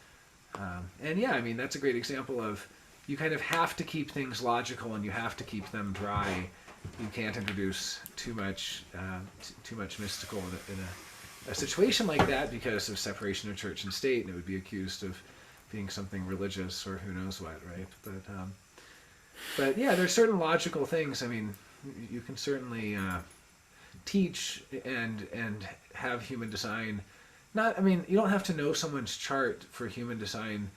And yeah, I mean, that's a great example of, you kind of have to keep things logical, and you have to keep them dry. You can't introduce too much mystical in a situation like that, because of separation of church and state, and it would be accused of being something religious or who knows what, right? But yeah, there's certain logical things. I mean, you can certainly teach and have human design. You don't have to know someone's chart for human design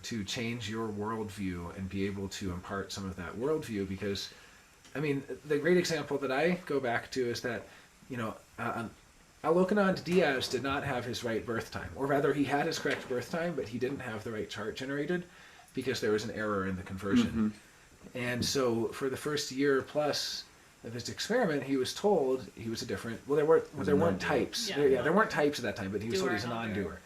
to change your worldview and be able to impart some of that worldview, because I mean, the great example that I go back to is that, you know, Alokanand Diaz did not have his right birth time, or rather, he had his correct birth time, but he didn't have the right chart generated because there was an error in the conversion. And so, for the first year plus of his experiment, he was told he was a different. Well, there weren't types. Yeah. There weren't types at that time, but he was told Doer he's a and non-doer. non-doer.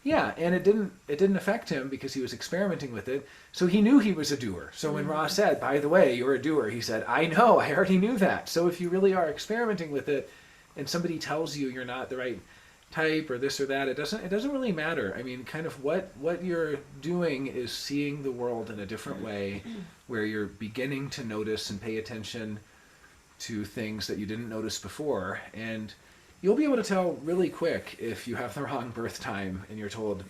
Yeah, and it didn't affect him because he was experimenting with it. So he knew he was a doer. So when Ross said, "By the way, you're a doer," he said, "I know. I already knew that." So if you really are experimenting with it, and somebody tells you you're not the right type or this or that, it doesn't really matter. I mean, kind of what you're doing is seeing the world in a different way, where you're beginning to notice and pay attention to things that you didn't notice before, and you'll be able to tell really quick if you have the wrong birth time and you're told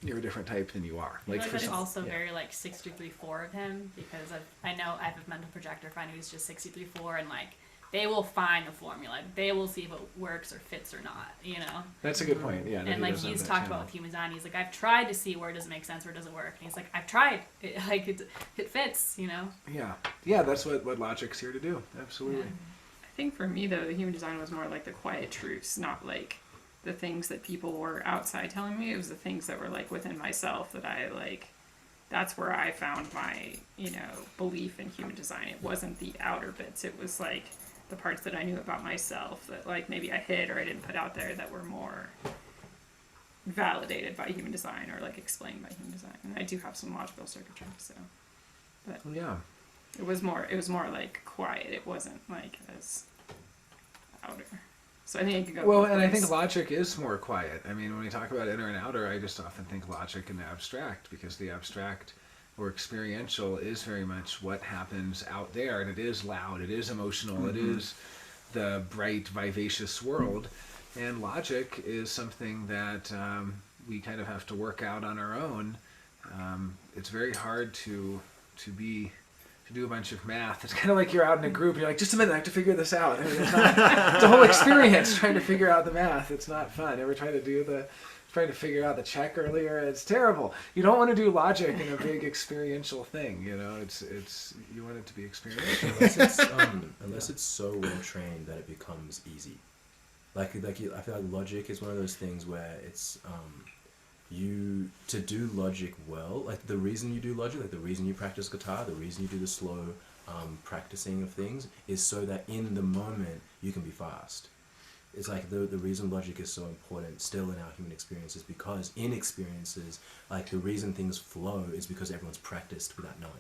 you're a different type than you are. Like for that's some- also yeah. very like 63-4 of him, because I know I have a mental projector friend who's just 63-4, and like they will find the formula. They will see if it works or fits or not, you know. That's a good point. Yeah, And nobody like does have he's that talked channel. about with human design, he's like, I've tried to see where it doesn't make sense, where it doesn't work. And he's like, I've tried. It fits, you know. Yeah, that's what logic's here to do. Absolutely. I think for me though, the human design was more like the quiet truths, not like the things that people were outside telling me. It was the things that were like within myself that I like. That's where I found my, belief in human design. It wasn't the outer bits. It was like the parts that I knew about myself that like maybe I hid or I didn't put out there that were more validated by human design or like explained by human design. And I do have some logical circuitry, so. But Yeah. it was more like quiet. It wasn't like as outer. So I think it could go. Well, both and I ways. think logic is more quiet. I mean, when we talk about inner and outer, I just often think logic and abstract, because the abstract or experiential is very much what happens out there, and it is loud, it is emotional, it is the bright, vivacious world. And logic is something that we kind of have to work out on our own. It's very hard to do a bunch of math. It's kind of like you're out in a group and you're like, just a minute, I have to figure this out. I mean, it's a whole experience trying to figure out the math. It's not fun. Ever try to figure out the check earlier? It's terrible. You don't want to do logic in a big experiential thing. It's you want it to be experiential. Unless it's so well trained that it becomes easy. I feel like logic is one of those things where it's you to do logic well. Like the reason you do logic, like the reason you practice guitar, the reason you do the slow practicing of things is so that in the moment you can be fast. It's like the reason logic is so important still in our human experiences, because in experiences, like the reason things flow is because everyone's practiced without knowing.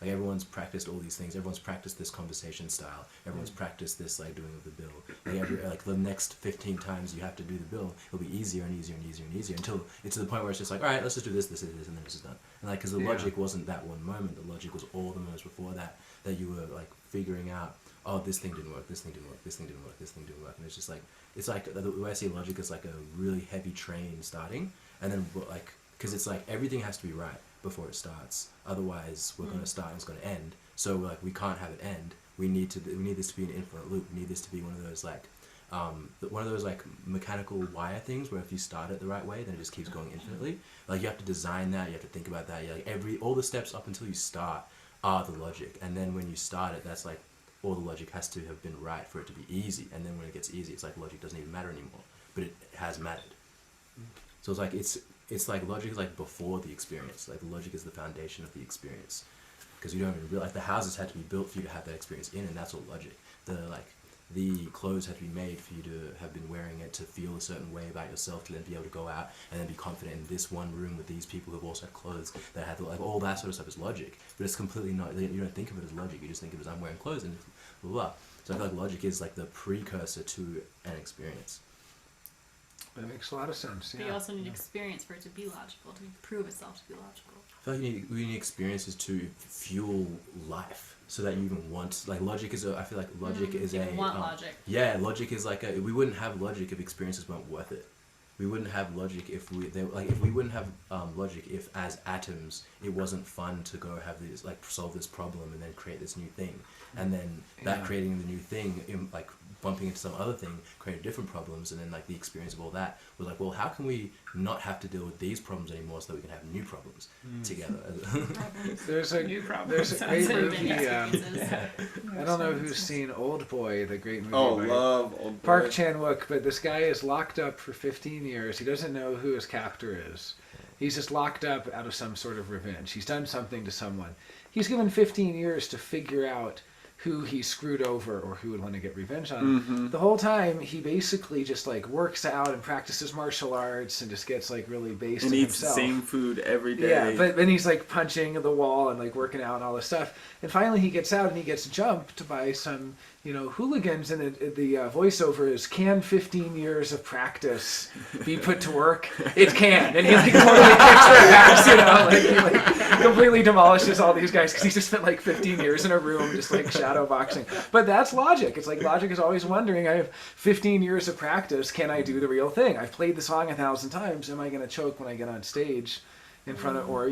Like everyone's practiced all these things. Everyone's practiced this conversation style. Everyone's practiced this like doing of the bill. Like the next 15 times you have to do the bill, it'll be easier and easier and easier and easier until it's to the point where it's just like, all right, let's just do this, and then it's just done. And like, because the logic wasn't that one moment. The logic was all the moments before that you were like figuring out, oh, this thing didn't work, this thing didn't work, this thing didn't work, this thing didn't work, and it's just like the way I see logic is like a really heavy train starting, and then like because it's like everything has to be right before it starts, otherwise we're going to start and it's going to end. So like we can't have it end. We need this to be an infinite loop. We need this to be one of those like mechanical wire things where if you start it the right way, then it just keeps going infinitely. Like you have to design that, you have to think about that. All the steps up until you start are the logic, and then when you start it, that's like all the logic has to have been right for it to be easy. And then when it gets easy, it's like logic doesn't even matter anymore, but it has mattered. So it's like it's like logic is like before the experience. Like the logic is the foundation of the experience, because you don't even realize the houses had to be built for you to have that experience in, and that's all logic. The clothes had to be made for you to have been wearing it to feel a certain way about yourself, to then be able to go out and then be confident in this one room with these people who've also had clothes that had like all that sort of stuff is logic. But it's completely not. You don't think of it as logic. You just think of it as I'm wearing clothes and blah blah. So I feel like logic is like the precursor to an experience. That makes a lot of sense. But you also need experience for it to be logical, to prove itself to be logical. I feel like we need experiences to fuel life, so that you even want logic is. I feel like logic is you a want logic. Yeah, logic is like we wouldn't have logic if experiences weren't worth it. We wouldn't have logic if we wouldn't have logic if as atoms it wasn't fun to go have this solve this problem and then create this new thing, and then that creating the new thing bumping into some other thing created different problems, and then like the experience of all that was like, well, how can we not have to deal with these problems anymore so that we can have new problems together? There's a New problem. there's a great Sounds movie. Experiences. I don't know who's seen Old Boy, the great movie. Oh, by love Old Boy. Park Chan-wook, but this guy is locked up for 15 years. He doesn't know who his captor is. He's just locked up out of some sort of revenge. He's done something to someone. He's given 15 years to figure out who he screwed over or who would want to get revenge on him. The whole time, he basically just like works out and practices martial arts and just gets like really based And in eats the himself. same food every day. Yeah, but then he's like punching the wall and like working out and all this stuff. And finally he gets out and he gets jumped by some, hooligans. And the voiceover is, can 15 years of practice be put to work? It can. And he like totally kicks their ass, he like completely demolishes all these guys because he just spent like 15 years in a room just like shadow boxing. But that's Logic. It's like Logic is always wondering, I have 15 years of practice. Can I do the real thing? I've played the song 1,000 times. Am I going to choke when I get on stage in front of, or,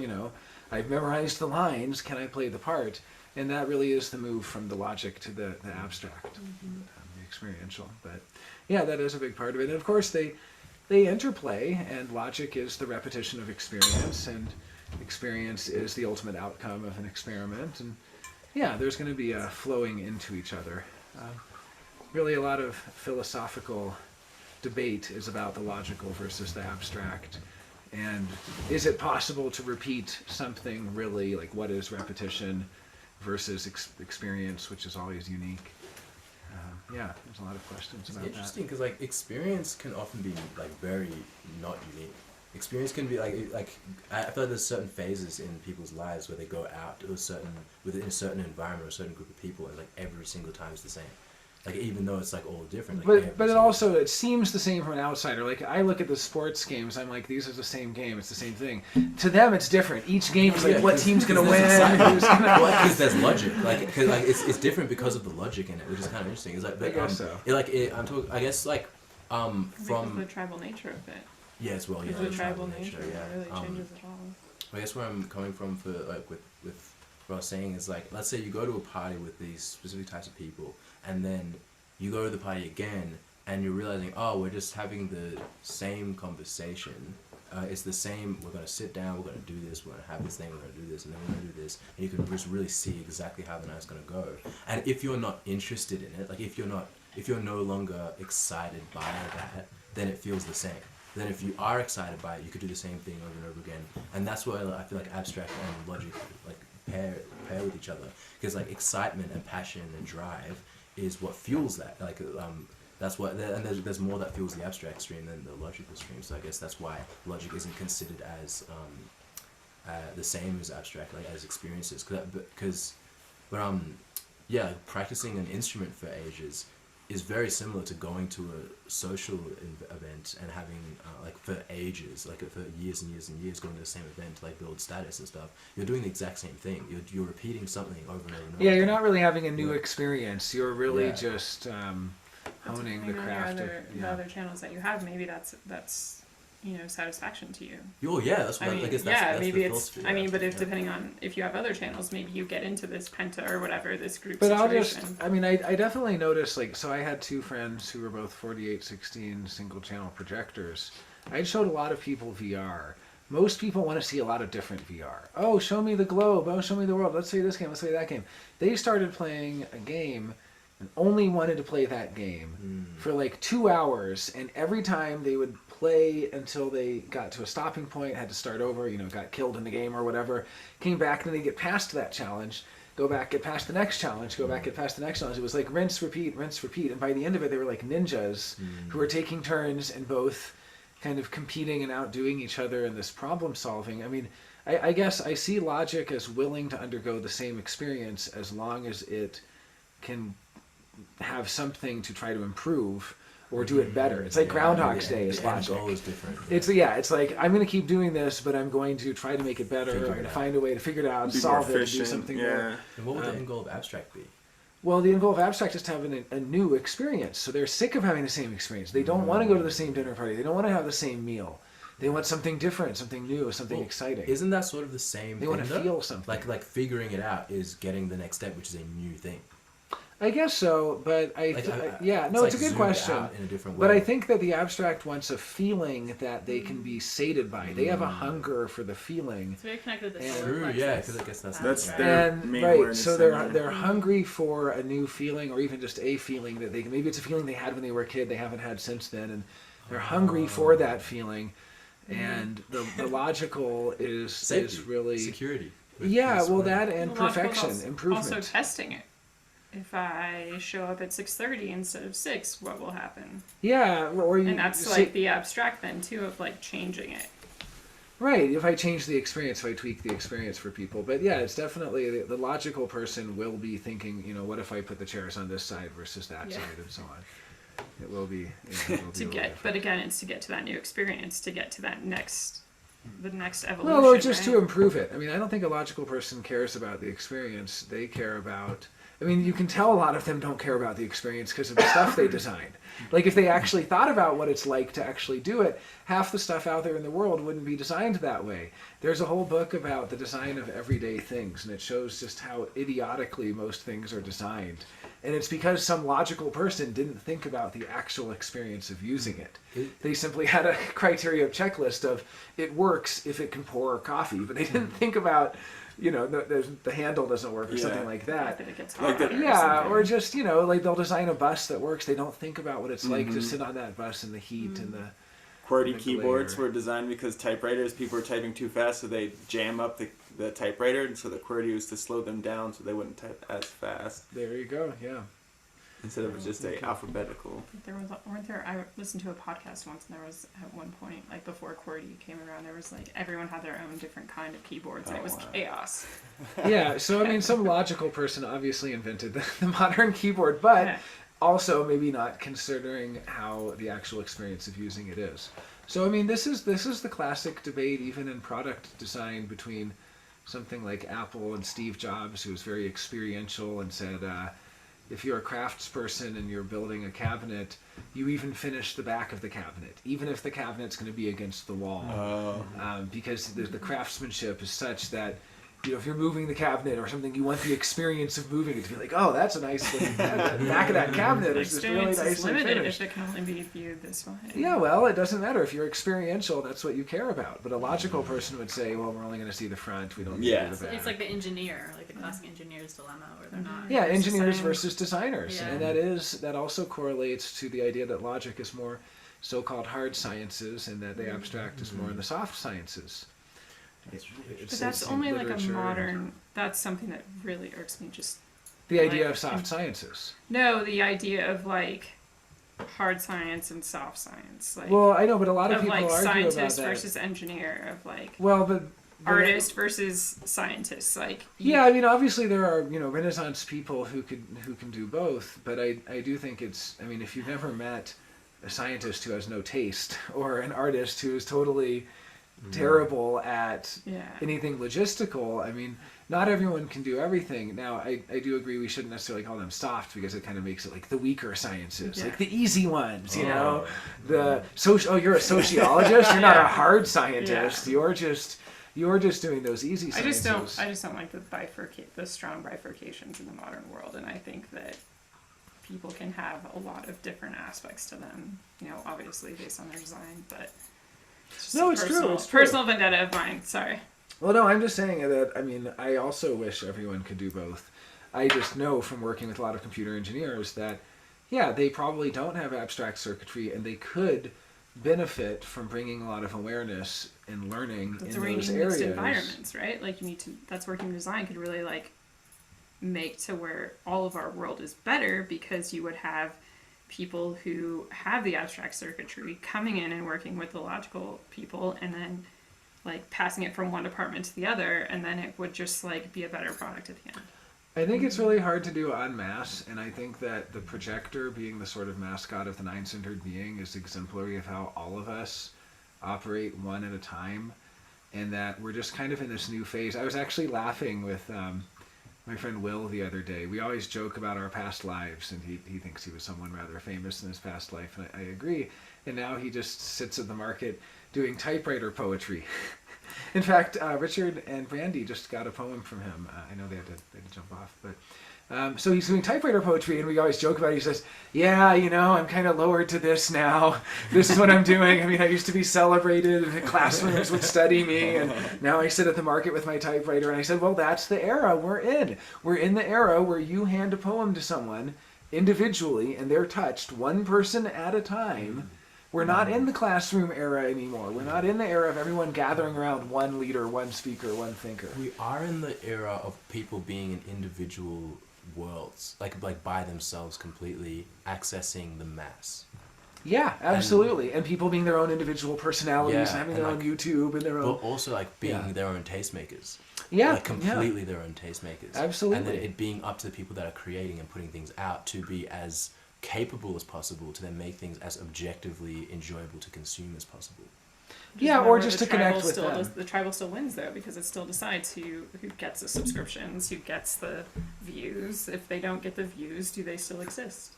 I've memorized the lines. Can I play the part? And that really is the move from the logic to the abstract, the experiential. But yeah, that is a big part of it. And of course, they interplay, and logic is the repetition of experience, and experience is the ultimate outcome of an experiment. And yeah, there's going to be a flowing into each other. Really, a lot of philosophical debate is about the logical versus the abstract. And is it possible to repeat something really? Like, what is repetition versus experience, which is always unique? Yeah, there's a lot of questions about It's interesting because like experience can often be like very not unique. Experience can be like I feel like there's certain phases in people's lives where they go out to within a certain environment or a certain group of people, and like every single time is the same. Like even though it's like all different. Like, but it seems the same from an outsider. Like I look at the sports games, I'm like, these are the same game. It's the same thing. To them, it's different. Each game is like, what team's gonna win? Because there's logic. Because it's different because of the logic in it, which is kind of interesting. It's like, but, I guess so. I'm talking. I guess like from the tribal nature of it. Yeah, as well. Yeah, The tribal nature really changes it all. I guess where I'm coming from for like with what I was saying is like, let's say you go to a party with these specific types of people, and then you go to the party again, and you're realizing, oh, we're just having the same conversation. It's the same. We're gonna sit down. We're gonna do this. We're gonna have this thing. We're gonna do this, and then we're gonna do this, and you can just really see exactly how the night's gonna go. And if you're not interested in it, like if you're no longer excited by that, then it feels the same. Then if you are excited by it, you could do the same thing over and over again. And that's why I feel like abstract and logic like pair with each other, because like excitement and passion and drive is what fuels that. Like that's what, and there's more that fuels the abstract stream than the logical stream. So I guess that's why logic isn't considered as the same as abstract, like as experiences. Yeah, practicing an instrument for ages is very similar to going to a social event and having like for ages, like for years and years and years, going to the same event to like build status and stuff. You're doing the exact same thing. You're repeating something over and over and over. Yeah, you're not really having a new experience. You're really just honing the craft. The other channels that you have, maybe that's satisfaction to you. Oh yeah, that's what I guess that's maybe the it's. philosophy. I mean, but if depending on if you have other channels, maybe you get into this penta or whatever, this group But situation. I definitely noticed, like, so I had two friends who were both 4816 single channel projectors. I showed a lot of people VR. Most people want to see a lot of different VR. Oh, show me the globe. Oh, show me the world. Let's play this game. Let's play that game. They started playing a game and only wanted to play that game for like 2 hours, and every time they would play until they got to a stopping point, had to start over, got killed in the game or whatever, came back, and then they get past that challenge, go back, get past the next challenge, go back, get past the next challenge. It was like rinse, repeat, and by the end of it, they were like ninjas who were taking turns and both kind of competing and outdoing each other in this problem solving. I mean, I guess I see logic as willing to undergo the same experience as long as it can have something to try to improve or do it better. It's like Groundhog's Day is logic. The goal is different. It's like I'm going to keep doing this, but I'm going to try to make it better. I'm going to find a way to figure it out, solve it, do something more. And what would the end goal of abstract be? Well, the end goal of abstract is to have a new experience. So they're sick of having the same experience. They don't want to go to the same dinner party. They don't want to have the same meal. They want something different, something new, something exciting. Isn't that sort of the same thing? They want to feel something. Like figuring it out is getting the next step, which is a new thing. I guess so, but yeah, no, it's a good zoomed question. out in a different But way. I think that the abstract wants a feeling that they can be sated by. They have a hunger for the feeling. It's very connected to the And- solar True, plexus. yeah, because I guess that's That's right. their And main right, awareness so center. they're hungry for a new feeling, or even just a feeling that they can. Maybe it's a feeling they had when they were a kid, they haven't had since then, and they're hungry for that feeling. And the logical is Safety, really security. with yeah, this well way. that and The logical perfection, is improvement. Also testing it. If I show up at 6:30 instead of 6, what will happen? Yeah, or you And that's say- like the abstract then too of like changing it. right. If I change the experience, if I tweak the experience for people, but yeah, it's definitely the logical person will be thinking, what if I put the chairs on this side versus that Yeah. side, and so on. It will be. It will be a To little get, different. but again, it's to get to that new experience, to get to that the next evolution. Well, or just right? to improve it. I mean, I don't think a logical person cares about the experience. They care about. I mean, you can tell a lot of them don't care about the experience because of the stuff they designed. Like, if they actually thought about what it's like to actually do it, half the stuff out there in the world wouldn't be designed that way. There's a whole book about the design of everyday things, and it shows just how idiotically most things are designed. And it's because some logical person didn't think about the actual experience of using it. They simply had a criteria checklist of it works if it can pour coffee, but they didn't think about, the handle doesn't work or Yeah. something like that. That it gets Like hot the- or Yeah, something. or just, like they'll design a bus that works. They don't think about what it's like to sit on that bus in the heat and the... QWERTY the keyboards glare. were designed because typewriters, people were typing too fast, so they jam up the typewriter, and so the QWERTY was to slow them down so they wouldn't type as fast, There you go, yeah. instead of just a alphabetical. Weren't there? I listened to a podcast once, and there was at one point, like before QWERTY came around, there was like everyone had their own different kind of keyboards, and Oh, it was wow. chaos. Yeah, so I mean, some logical person obviously invented the modern keyboard, but Yeah. also maybe not considering how the actual experience of using it is. So I mean, this is the classic debate even in product design between something like Apple and Steve Jobs, who was very experiential and said, if you're a craftsperson and you're building a cabinet, you even finish the back of the cabinet, even if the cabinet's going to be against the wall, because the craftsmanship is such that, if you're moving the cabinet or something, you want the experience of moving it to be like, oh, that's a nice thing. The back of that cabinet The is just really experience is nicely limited finished. if it can only be viewed this way. Yeah, well, it doesn't matter. If you're experiential, that's what you care about. But a logical person would say, well, we're only going to see the front. We don't need Yeah. to see the back. It's like the engineer, like the classic engineer's dilemma, where they're not. Yeah, versus engineers design. versus designers. Yeah. And that also correlates to the idea that logic is more so-called hard sciences and that the abstract is more in the soft sciences. But that's only like a modern. That's something that really irks me. Just The idea like- of soft sciences. no, the idea of like hard science and soft science, like Well, I know, but a lot of people like argue about scientist that. versus engineer, of like Well, but artist versus scientist, like Yeah, I mean, obviously there are Renaissance people who can do both, but I do think it's. I mean, if you've never met a scientist who has no taste or an artist who is totally terrible at yeah. anything logistical, I mean, not everyone can do everything. Now, I do agree we shouldn't necessarily call them soft because it kind of makes it like the weaker sciences, Yeah. like the easy ones, the social. Oh, you're a sociologist. You're not a hard scientist. You're just doing those easy I just sciences. don't like the strong bifurcations in the modern world, and I think that people can have a lot of different aspects to them. Obviously based on their design, but it's just No, a it's true, personal, it's true. personal vendetta of mine. Sorry. Well, no, I'm just saying that, I mean, I also wish everyone could do both. I just know from working with a lot of computer engineers that, yeah, they probably don't have abstract circuitry and they could benefit from bringing a lot of awareness and learning That's in where you those need mixed areas. environments, right? Like that's where human design could really like make to where all of our world is better, because you would have people who have the abstract circuitry coming in and working with the logical people, and then like passing it from one department to the other, and then it would just like be a better product at the end. I think it's really hard to do en masse, and I think that the projector being the sort of mascot of the nine-centered being is exemplary of how all of us operate one at a time, and that we're just kind of in this new phase. I was actually laughing with my friend Will the other day. We always joke about our past lives, and he thinks he was someone rather famous in his past life, and I agree. And now he just sits at the market doing typewriter poetry. In fact, Richard and Brandy just got a poem from him. I know they had to jump off, but So he's doing typewriter poetry, and we always joke about it. He says, yeah, I'm kind of lowered to this now. This is what I'm doing. I mean, I used to be celebrated, and the classrooms would study me, and now I sit at the market with my typewriter. And I said, well, that's the era we're in. We're in the era where you hand a poem to someone individually, and they're touched one person at a time. We're not in the classroom era anymore. We're not in the era of everyone gathering around one leader, one speaker, one thinker. We are in the era of people being in individual worlds, like by themselves, completely accessing the mass. Yeah, absolutely. And people being their own individual personalities, and having their own YouTube and their own. But also like being their own tastemakers. Yeah, like completely their own tastemakers. Absolutely. And then it being up to the people that are creating and putting things out to be as capable as possible to then make things as objectively enjoyable to consume as possible. Yeah, or just to connect with them. The tribal still wins though, because it still decides who gets the subscriptions, who gets the views. If they don't get the views, do they still exist?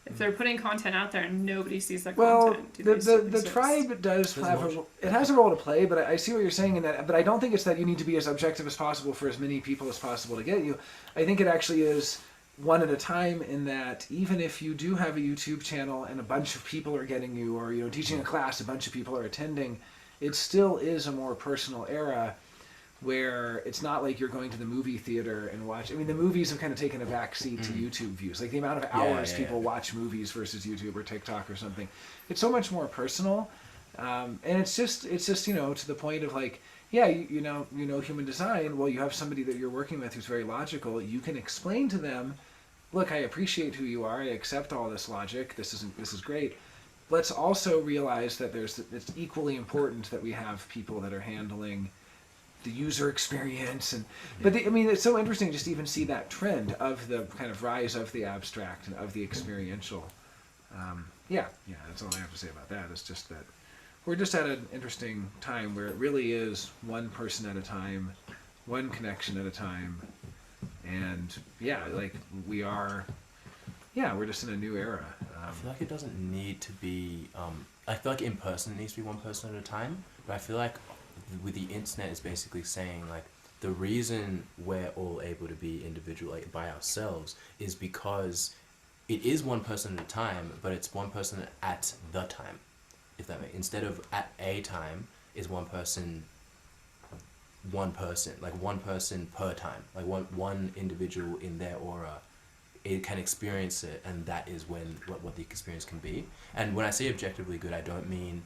If they're putting content out there and nobody sees that content, do they still the exist? tribe does have it has a role to play, but I see what you're saying in that. But I don't think it's that you need to be as objective as possible for as many people as possible to get you. I think it actually is one at a time, in that even if you do have a YouTube channel and a bunch of people are getting you, or teaching a class, a bunch of people are attending, it still is a more personal era where it's not like you're going to the movie theater and watch. I mean, the movies have kind of taken a backseat to YouTube views. Like the amount of hours people watch movies versus YouTube or TikTok or something. It's so much more personal, and it's just to the point of like, yeah, you know human design. Well, you have somebody that you're working with who's very logical. You can explain to them, look, I appreciate who you are. I accept all this logic. This is great. Let's also realize that it's equally important that we have people that are handling the user experience. But it's so interesting just to even see that trend of the kind of rise of the abstract and of the experiential. That's all I have to say about that. It's just that we're just at an interesting time where it really is one person at a time, one connection at a time, and we're just in a new era. I feel like it doesn't need to be. I feel like in person it needs to be one person at a time, but I feel like with the internet is basically saying like the reason we're all able to be individual by ourselves is because it is one person at a time, but it's one person at the time. If that makes, instead of at a time is one person, like one person per time, like one individual in their aura, it can experience it, and that is when what the experience can be. And when I say objectively good, I don't mean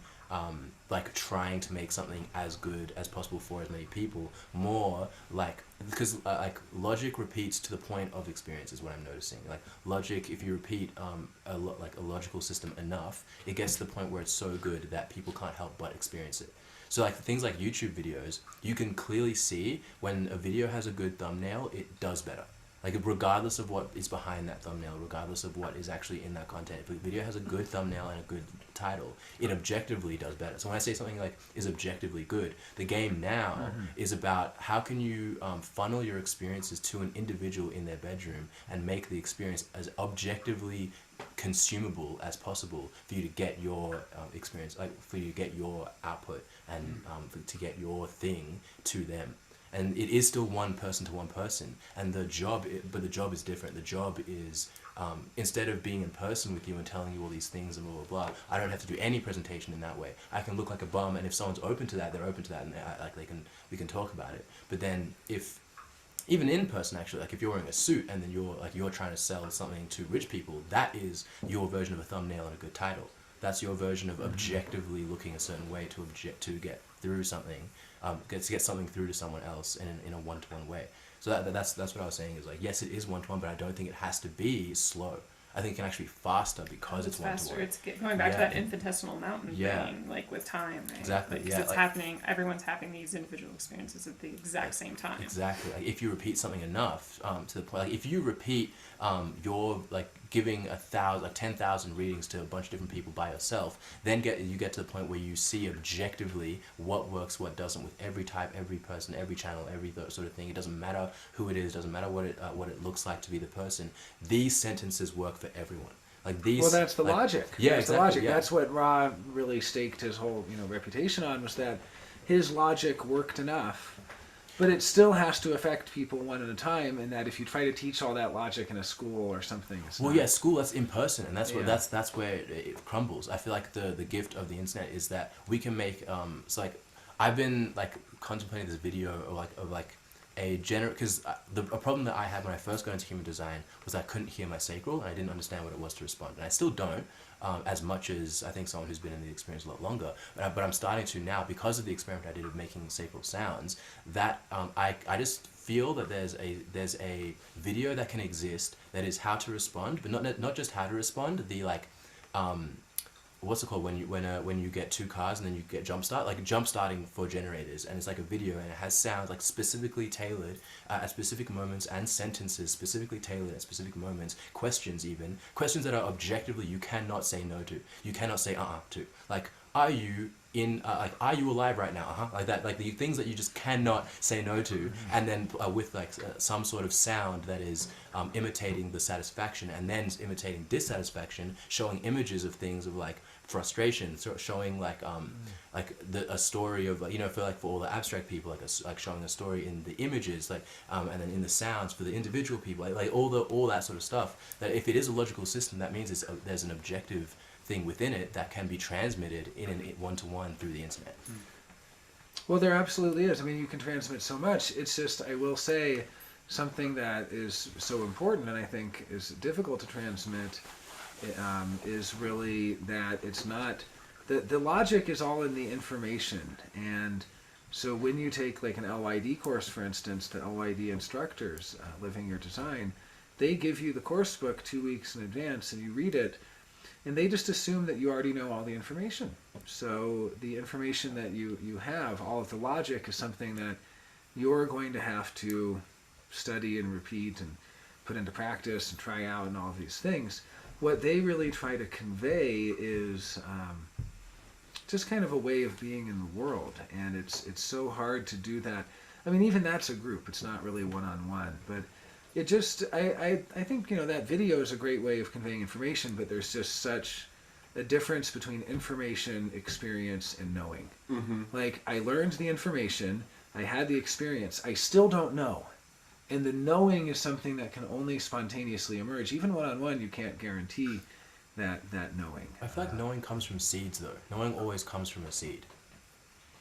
like trying to make something as good as possible for as many people. More like, because like logic repeats to the point of experience is what I'm noticing. Like logic, if you repeat a logical system enough, it gets to the point where it's so good that people can't help but experience it. So like things like YouTube videos, you can clearly see when a video has a good thumbnail, it does better. Like regardless of what is behind that thumbnail, regardless of what is actually in that content, if a video has a good thumbnail and a good title, it objectively does better. So when I say something like is objectively good, the game now is about how can you funnel your experiences to an individual in their bedroom and make the experience as objectively consumable as possible for you to get your experience, like for you to get your output and to get your thing to them. And it is still one person to one person, and the job is different. The job is instead of being in person with you and telling you all these things and blah blah blah, I don't have to do any presentation in that way. I can look like a bum, and if someone's open to that, they're open to that, and we can talk about it. But then if even in person, actually, like if you're wearing a suit and then you're trying to sell something to rich people, that is your version of a thumbnail and a good title. That's your version of objectively looking a certain way to get through something. To get something through to someone else in a one-to-one way. So that's what I was saying is like, yes, it is one-to-one, but I don't think it has to be slow. I think it can actually be faster because it's faster. one-to-one. It's going back to that infinitesimal mountain thing, like with time, right? Exactly. Because it's happening. Everyone's having these individual experiences at the exact same time. Exactly. Like if you repeat something enough to the point, like if you repeat your like giving 10,000 readings to a bunch of different people by yourself, then you get to the point where you see objectively what works, what doesn't, with every type, every person, every channel, every sort of thing. It doesn't matter who it is, doesn't matter what it looks like to be the person. These sentences work for everyone. Like these. Well, that's the logic. Yeah, that's exactly, the logic. yeah. That's what Ra really staked his whole reputation on, was that his logic worked enough But it still has to affect people one at a time, and that if you try to teach all that logic in a school or something, it's Well, not, yeah, school, that's in person, and that's where Yeah. that's where it crumbles. I feel like the gift of the internet is that we can make so like I've been like contemplating this video of a general, because a problem that I had when I first got into human design was I couldn't hear my sacral, and I didn't understand what it was to respond, and I still don't. As much as I think someone who's been in the experience a lot longer, but I'm starting to now because of the experiment I did of making sacral sounds. That I just feel that there's a video that can exist that is how to respond, but not just how to respond. The what's it called when you get two cars and then you get jump starting for generators, and it's like a video and it has sounds like specifically tailored at specific moments, and sentences specifically tailored at specific moments, questions that are objectively you cannot say no to, you cannot say to, like are you in are you alive right now, like that, like the things that you just cannot say no to, and then with some sort of sound that is imitating the satisfaction and then imitating dissatisfaction, showing images of things of like frustration, showing a story of for all the abstract people, like showing a story in the images, and then in the sounds for the individual people, like all that sort of stuff. That if it is a logical system, that means there's an objective thing within it that can be transmitted in a one-to-one through the internet. Well, there absolutely is. I mean, you can transmit so much. It's just, I will say, something that is so important and I think is difficult to transmit is really that it's not, the logic is all in the information. And so when you take like an LYD course, for instance, the LYD instructors, Living Your Design, they give you the course book 2 weeks in advance and you read it, and they just assume that you already know all the information. So the information that you have, all of the logic, is something that you're going to have to study and repeat and put into practice and try out and all of these things. What they really try to convey is just kind of a way of being in the world, and it's so hard to do that. I mean, even that's a group. It's not really one-on-one, but it just, I think, that video is a great way of conveying information, but there's just such a difference between information, experience, and knowing. Mm-hmm. Like, I learned the information, I had the experience, I still don't know. And the knowing is something that can only spontaneously emerge. Even one-on-one, you can't guarantee that knowing. I feel like knowing comes from seeds, though. Knowing always comes from a seed.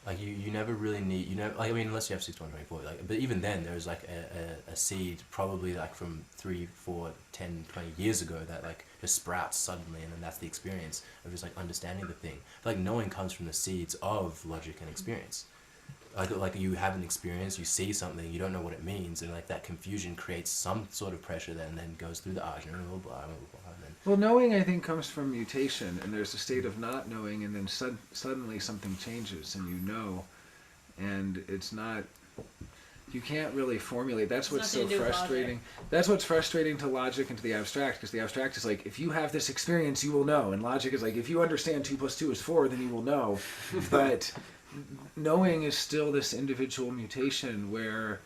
Like you never really need, unless you have 6124, but even then there's like a seed probably like from 3, 4, 10, 20 years ago that like just sprouts suddenly, and then that's the experience of just like understanding the thing. Like knowing comes from the seeds of logic and experience. Like you have an experience, you see something, you don't know what it means, and like that confusion creates some sort of pressure that and then goes through the argument, blah, blah, blah, blah, and then Well, knowing, I think, comes from mutation, and there's a state of not knowing, and then suddenly something changes, and you know, and it's not, you can't really formulate. That's what's so frustrating. That's what's frustrating to logic and to the abstract, because the abstract is like, if you have this experience, you will know, and logic is like, if you understand 2 + 2 is 4, then you will know. But knowing is still this individual mutation where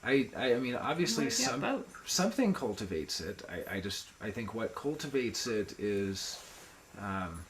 I mean, obviously something cultivates it. I think what cultivates it is Some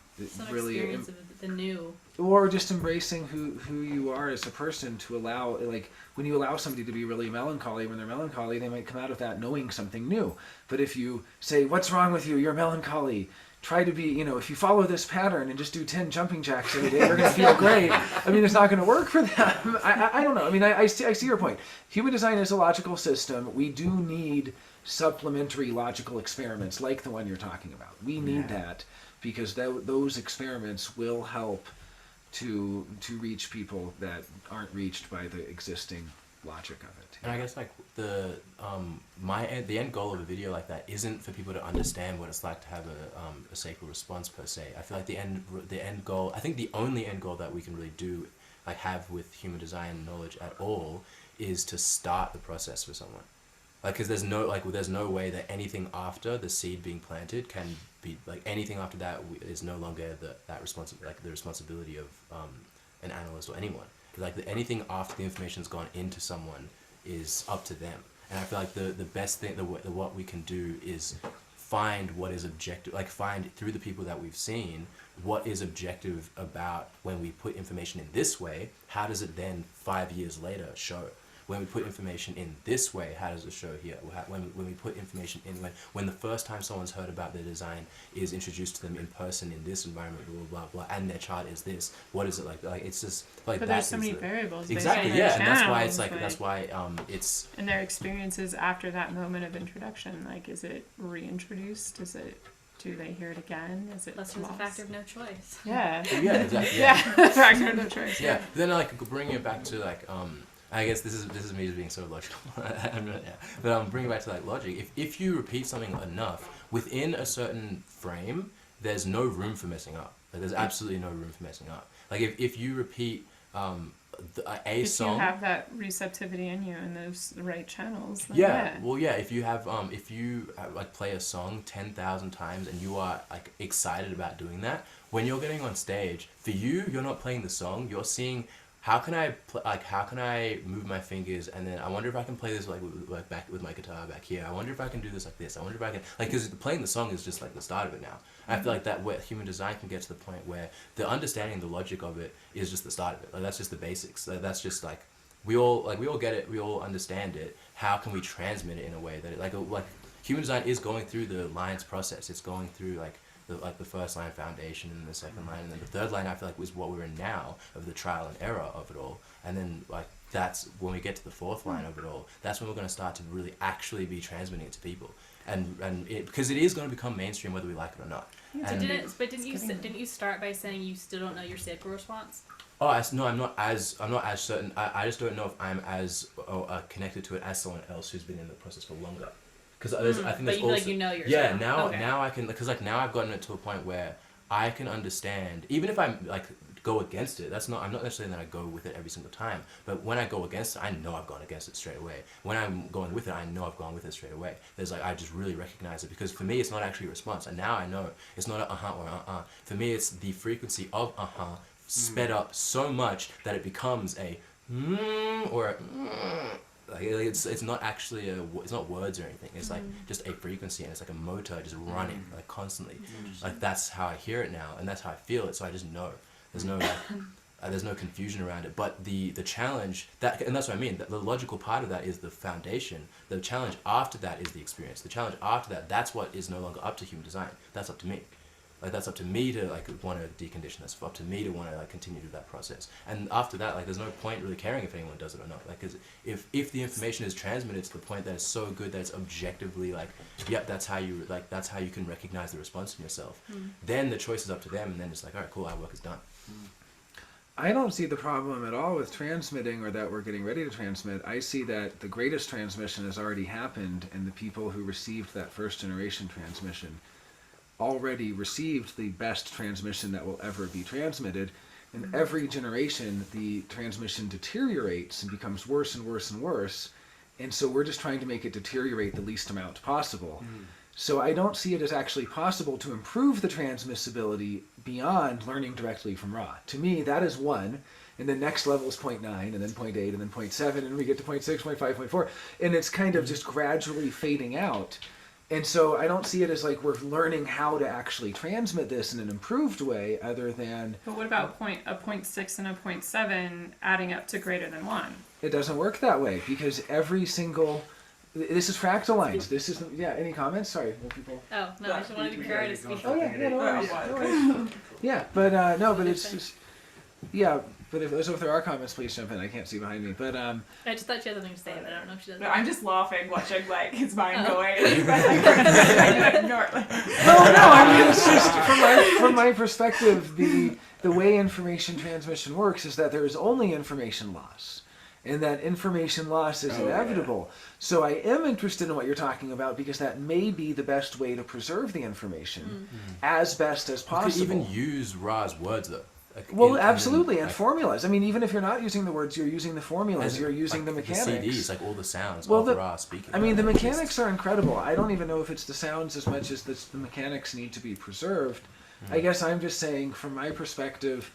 really experience of the new. or just embracing who you are as a person, to allow, like, when you allow somebody to be really melancholy, when they're melancholy, they might come out of that knowing something new. But if you say, what's wrong with you? You're melancholy. Try to be, if you follow this pattern and just do 10 jumping jacks every day, you're going to feel great. I mean, it's not going to work for them. I don't know. I mean, I see your point. Human design is a logical system. We do need supplementary logical experiments like the one you're talking about. We need that, because those experiments will help to reach people that aren't reached by the existing logic of it. And I guess like the end goal of a video like that isn't for people to understand what it's like to have a sacral response per se. I feel like the end goal, I think the only end goal that we can really do, like have with human design knowledge at all, is to start the process for someone. Like, because there's no way that anything after the seed being planted can be, like, anything after that is no longer the responsibility of an analyst or anyone. Like anything after the information's gone into someone is up to them. And I feel like the best thing, what we can do is find what is objective, like find through the people that we've seen what is objective about when we put information in this way. How does it then 5 years later show? when we put information in this way, how does it show here? When we put information in, when the first time someone's heard about their design is introduced to them in person in this environment, blah blah blah, and their chart is this, what is it like? Like it's just like But that. there's so is many the- variables. Exactly, based on yeah, their and that's why it's channels, like that's why it's and their experiences after that moment of introduction. Like, is it reintroduced? Do they hear it again? Is it Plus, there's a lost? factor of no choice. Yeah. yeah, exactly, Yeah. Factor of no choice. Yeah, but then like bringing it back to like I guess this is me just being so logical. But bringing it back to like logic. If you repeat something enough within a certain frame, there's no room for messing up. Like, there's absolutely no room for messing up. Like if you repeat a If song. you have that receptivity in you in those right channels. Then Yeah, well, yeah. If you have, like play a song 10,000 times and you are like excited about doing that, when you're getting on stage, for you, you're not playing the song. You're seeing how can I move my fingers, and then I wonder if I can play this like back with my guitar back here. I wonder if I can do this like this. I wonder if I can because playing the song is just like the start of it now. I feel like that where human design can get to the point where the understanding the logic of it is just the start of it. Like that's just the basics. Like, that's just like we all get it. We all understand it. How can we transmit it in a way that like human design is going through the lines process. It's going through the first line foundation and the second line and then the third line I feel like was what we're in now of the trial and error of it all, and then like that's when we get to the fourth line of it all, that's when we're going to start to really actually be transmitting it to people, and because it is going to become mainstream whether we like it or not. So And didn't you start by saying you still don't know your sacral response? no, I'm not as certain. I just don't know if I'm as connected to it as someone else who's been in the process for longer. Because I think there's but you also know yourself. yeah now Okay. now I can because like now I've gotten it to a point where I can understand even if I'm like go against it. I'm not necessarily that I go with it every single time, but when I go against it, I know I've gone against it straight away. When I'm going with it, I know I've gone with it straight away. There's like I just really recognize it because for me it's not actually a response, and now I know it's not a or For me it's the frequency of sped up so much that it becomes a or a like it's not actually it's not words or anything. It's like just a frequency, and it's like a motor just running like constantly. Like that's how I hear it now, and that's how I feel it. So I just know there's no there's no confusion around it. But the challenge and that's what I mean. The logical part of that is the foundation. The challenge after that is the experience. The challenge after that, that's what is no longer up to human design. That's up to me. Like that's up to me to like want to decondition. That's up to me to want to like continue to do that process. And after that, like there's no point really caring if anyone does it or not. Like, cause if the information is transmitted to the point that it's so good that it's objectively like, yep, that's how you can recognize the response in yourself. Then the choice is up to them, and then it's like, all right, cool, our work is done. I don't see the problem at all with transmitting or that we're getting ready to transmit. I see that the greatest transmission has already happened, and the people who received that first generation transmission already received the best transmission that will ever be transmitted. In every generation, the transmission deteriorates and becomes worse and worse and worse. And so we're just trying to make it deteriorate the least amount possible. So I don't see it as actually possible to improve the transmissibility beyond learning directly from Ra. To me, that is 1. And then next level is 0.9, and then 0.8, and then 0.7, and we get to 0.6, 0.5, 0.4. And it's kind of just gradually fading out. And so I don't see it as like we're learning how to actually transmit this in an improved way other than... But what about a 0.6 and a 0.7 adding up to greater than 1? It doesn't work that way because every single... This is fractal lines. This is... Yeah, any comments? Sorry, more people... Oh, no, I just wanted to be Kara to speak. Oh, yeah, no worries. No worries. Yeah, but no, but it's just... Yeah, but if there are comments, please jump in. I can't see behind me. But I just thought she had something to say, but I don't know if she does. No, I'm just laughing, watching like his mind Oh. going. Ignore it. no, I mean it's just from my perspective, the way information transmission works is that there is only information loss, and that information loss is inevitable. So I am interested in what you're talking about because that may be the best way to preserve the information as best as possible. You could even use Ra's words though. Like, Well, absolutely, and formulas. I mean, even if you're not using the words, you're using the formulas, as you're using the mechanics. The CDs, like all the sounds Well, of Ra speaking. I mean, the Like, mechanics are incredible. I don't even know if it's the sounds as much as the mechanics need to be preserved. I guess I'm just saying, from my perspective,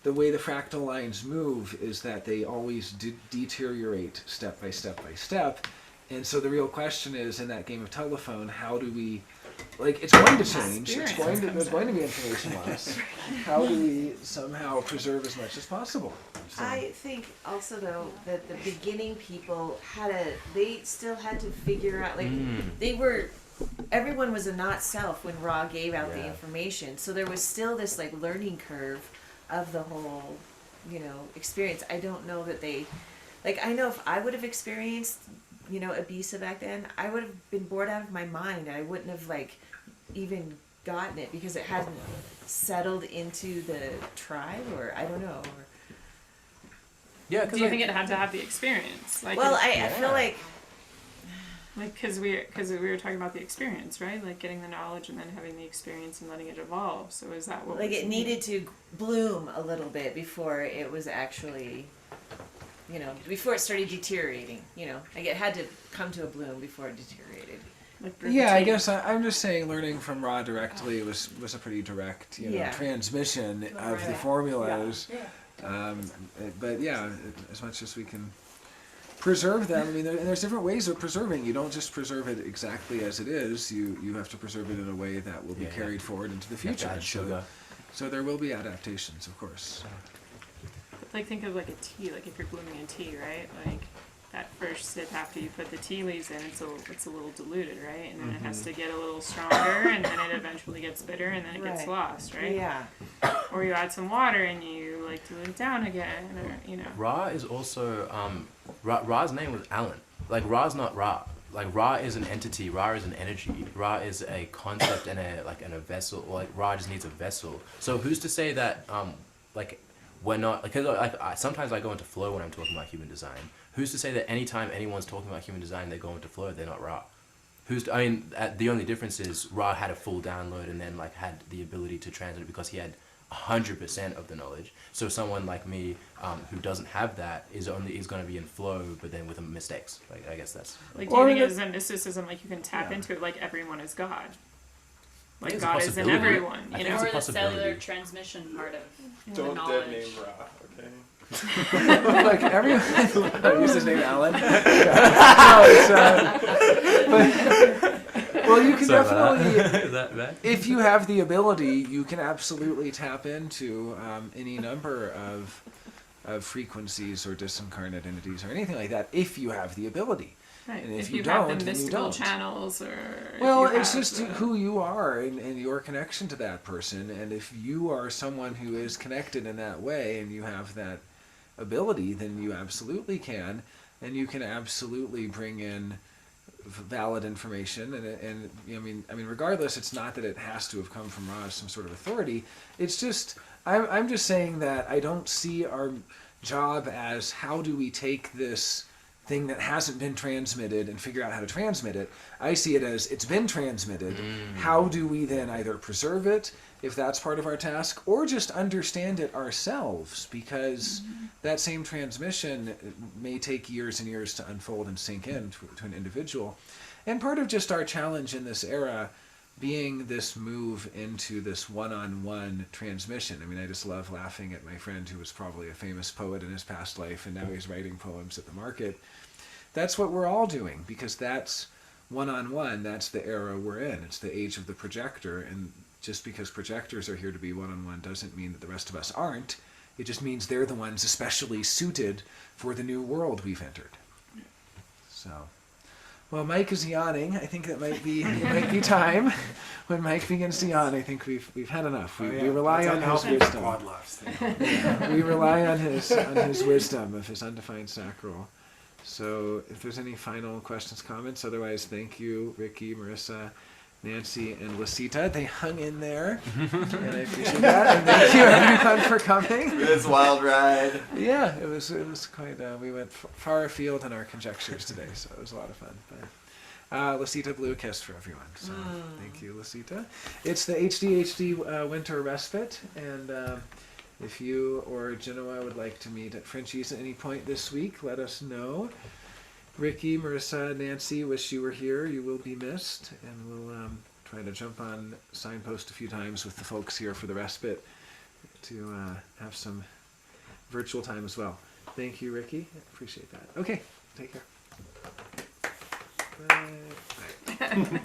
the way the fractal lines move is that they always deteriorate step by step by step. And so the real question is, in that game of telephone, how do we like it's going to change. There's going to be information loss. How do we somehow preserve as much as possible? So, I think also though that the beginning people they still had to figure out everyone was a not self when Ra gave out the information. So there was still this like learning curve of the whole, experience. I don't know that I know if I would have experienced, Ibiza back then, I would have been bored out of my mind. I wouldn't have even gotten it because it hadn't settled into the tribe, or I don't know. Yeah, Do you think it had to have the experience? I feel like because we were talking about the experience, right? Like getting the knowledge and then having the experience and letting it evolve. So is that what it needed to bloom a little bit before it was actually, before it started deteriorating. It had to come to a bloom before it deteriorated. yeah, I guess I'm just saying learning from Ra directly was a pretty direct, transmission of the formulas. But yeah, as much as we can preserve them, I mean, there's different ways of preserving. You don't just preserve it exactly as it is. You have to preserve it in a way that will be carried forward into the future. Add sugar. So there will be adaptations, of course. Think of a tea. Like if you're blooming a tea, right? Like that first sip after you put the tea leaves in, it's a little diluted, right? And then it has to get a little stronger, and then it eventually gets bitter, and then it gets lost, right? Yeah. Or you add some water and you dilute it down again, or Ra is also Ra's name was Alan. Like Ra's not Ra. Like Ra is an entity. Ra is an energy. Ra is a concept and a vessel. Like Ra just needs a vessel. So who's to say that we're not, because sometimes I go into flow when I'm talking about human design. Who's to say that anytime anyone's talking about human design, they go into flow, they're not Ra? The only difference is Ra had a full download and then had the ability to translate because he had 100% of the knowledge. So someone like me who doesn't have that is going to be in flow, but then with mistakes. I guess that's... do you think as a mysticism, you can tap into it like everyone is God? Like God is in everyone, Or the cellular transmission part of the knowledge. Don't dead name Ra, okay? Everyone use his name Alan. Well, you can definitely, if you have the ability, you can absolutely tap into any number of frequencies or disincarnate entities or anything like that, if you have the ability. Right. And if you you don't, have the then you mystical don't. channels, or it's just who you are and your connection to that person. And if you are someone who is connected in that way and you have that ability, then you absolutely can, and you can absolutely bring in valid information. And I mean, regardless, it's not that it has to have come from Ra as some sort of authority. It's just I'm just saying that I don't see our job as how do we take this thing that hasn't been transmitted and figure out how to transmit it. I see it as it's been transmitted. How do we then either preserve it, if that's part of our task, or just understand it ourselves? Because that same transmission may take years and years to unfold and sink in to an individual. And part of just our challenge in this era being this move into this one-on-one transmission. I mean, I just love laughing at my friend who was probably a famous poet in his past life, and now he's writing poems at the market. That's what we're all doing, because that's one-on-one. That's the era we're in. It's the age of the projector, and just because projectors are here to be one-on-one doesn't mean that the rest of us aren't. It just means they're the ones especially suited for the new world we've entered. So... Well, Mike is yawning. I think it might be time. When Mike begins to yawn, I think we've had enough. We rely on his wisdom. We rely on his wisdom of his undefined sacral. So, if there's any final questions, comments, otherwise, thank you, Ricky, Marissa, Nancy, and Lasita. They hung in there, and I appreciate that. And thank you everyone for coming. This wild ride. Yeah, it was quite. We went far afield in our conjectures today, so it was a lot of fun. But Lasita blew a kiss for everyone. So thank you, Lasita. It's the HDHD winter respite, and if you or Genoa would like to meet at Frenchie's at any point this week, let us know. Ricky, Marissa, Nancy, wish you were here. You will be missed, and we'll try to jump on Signpost a few times with the folks here for the respite to have some virtual time as well. Thank you, Ricky. I appreciate that. Okay, take care. Bye.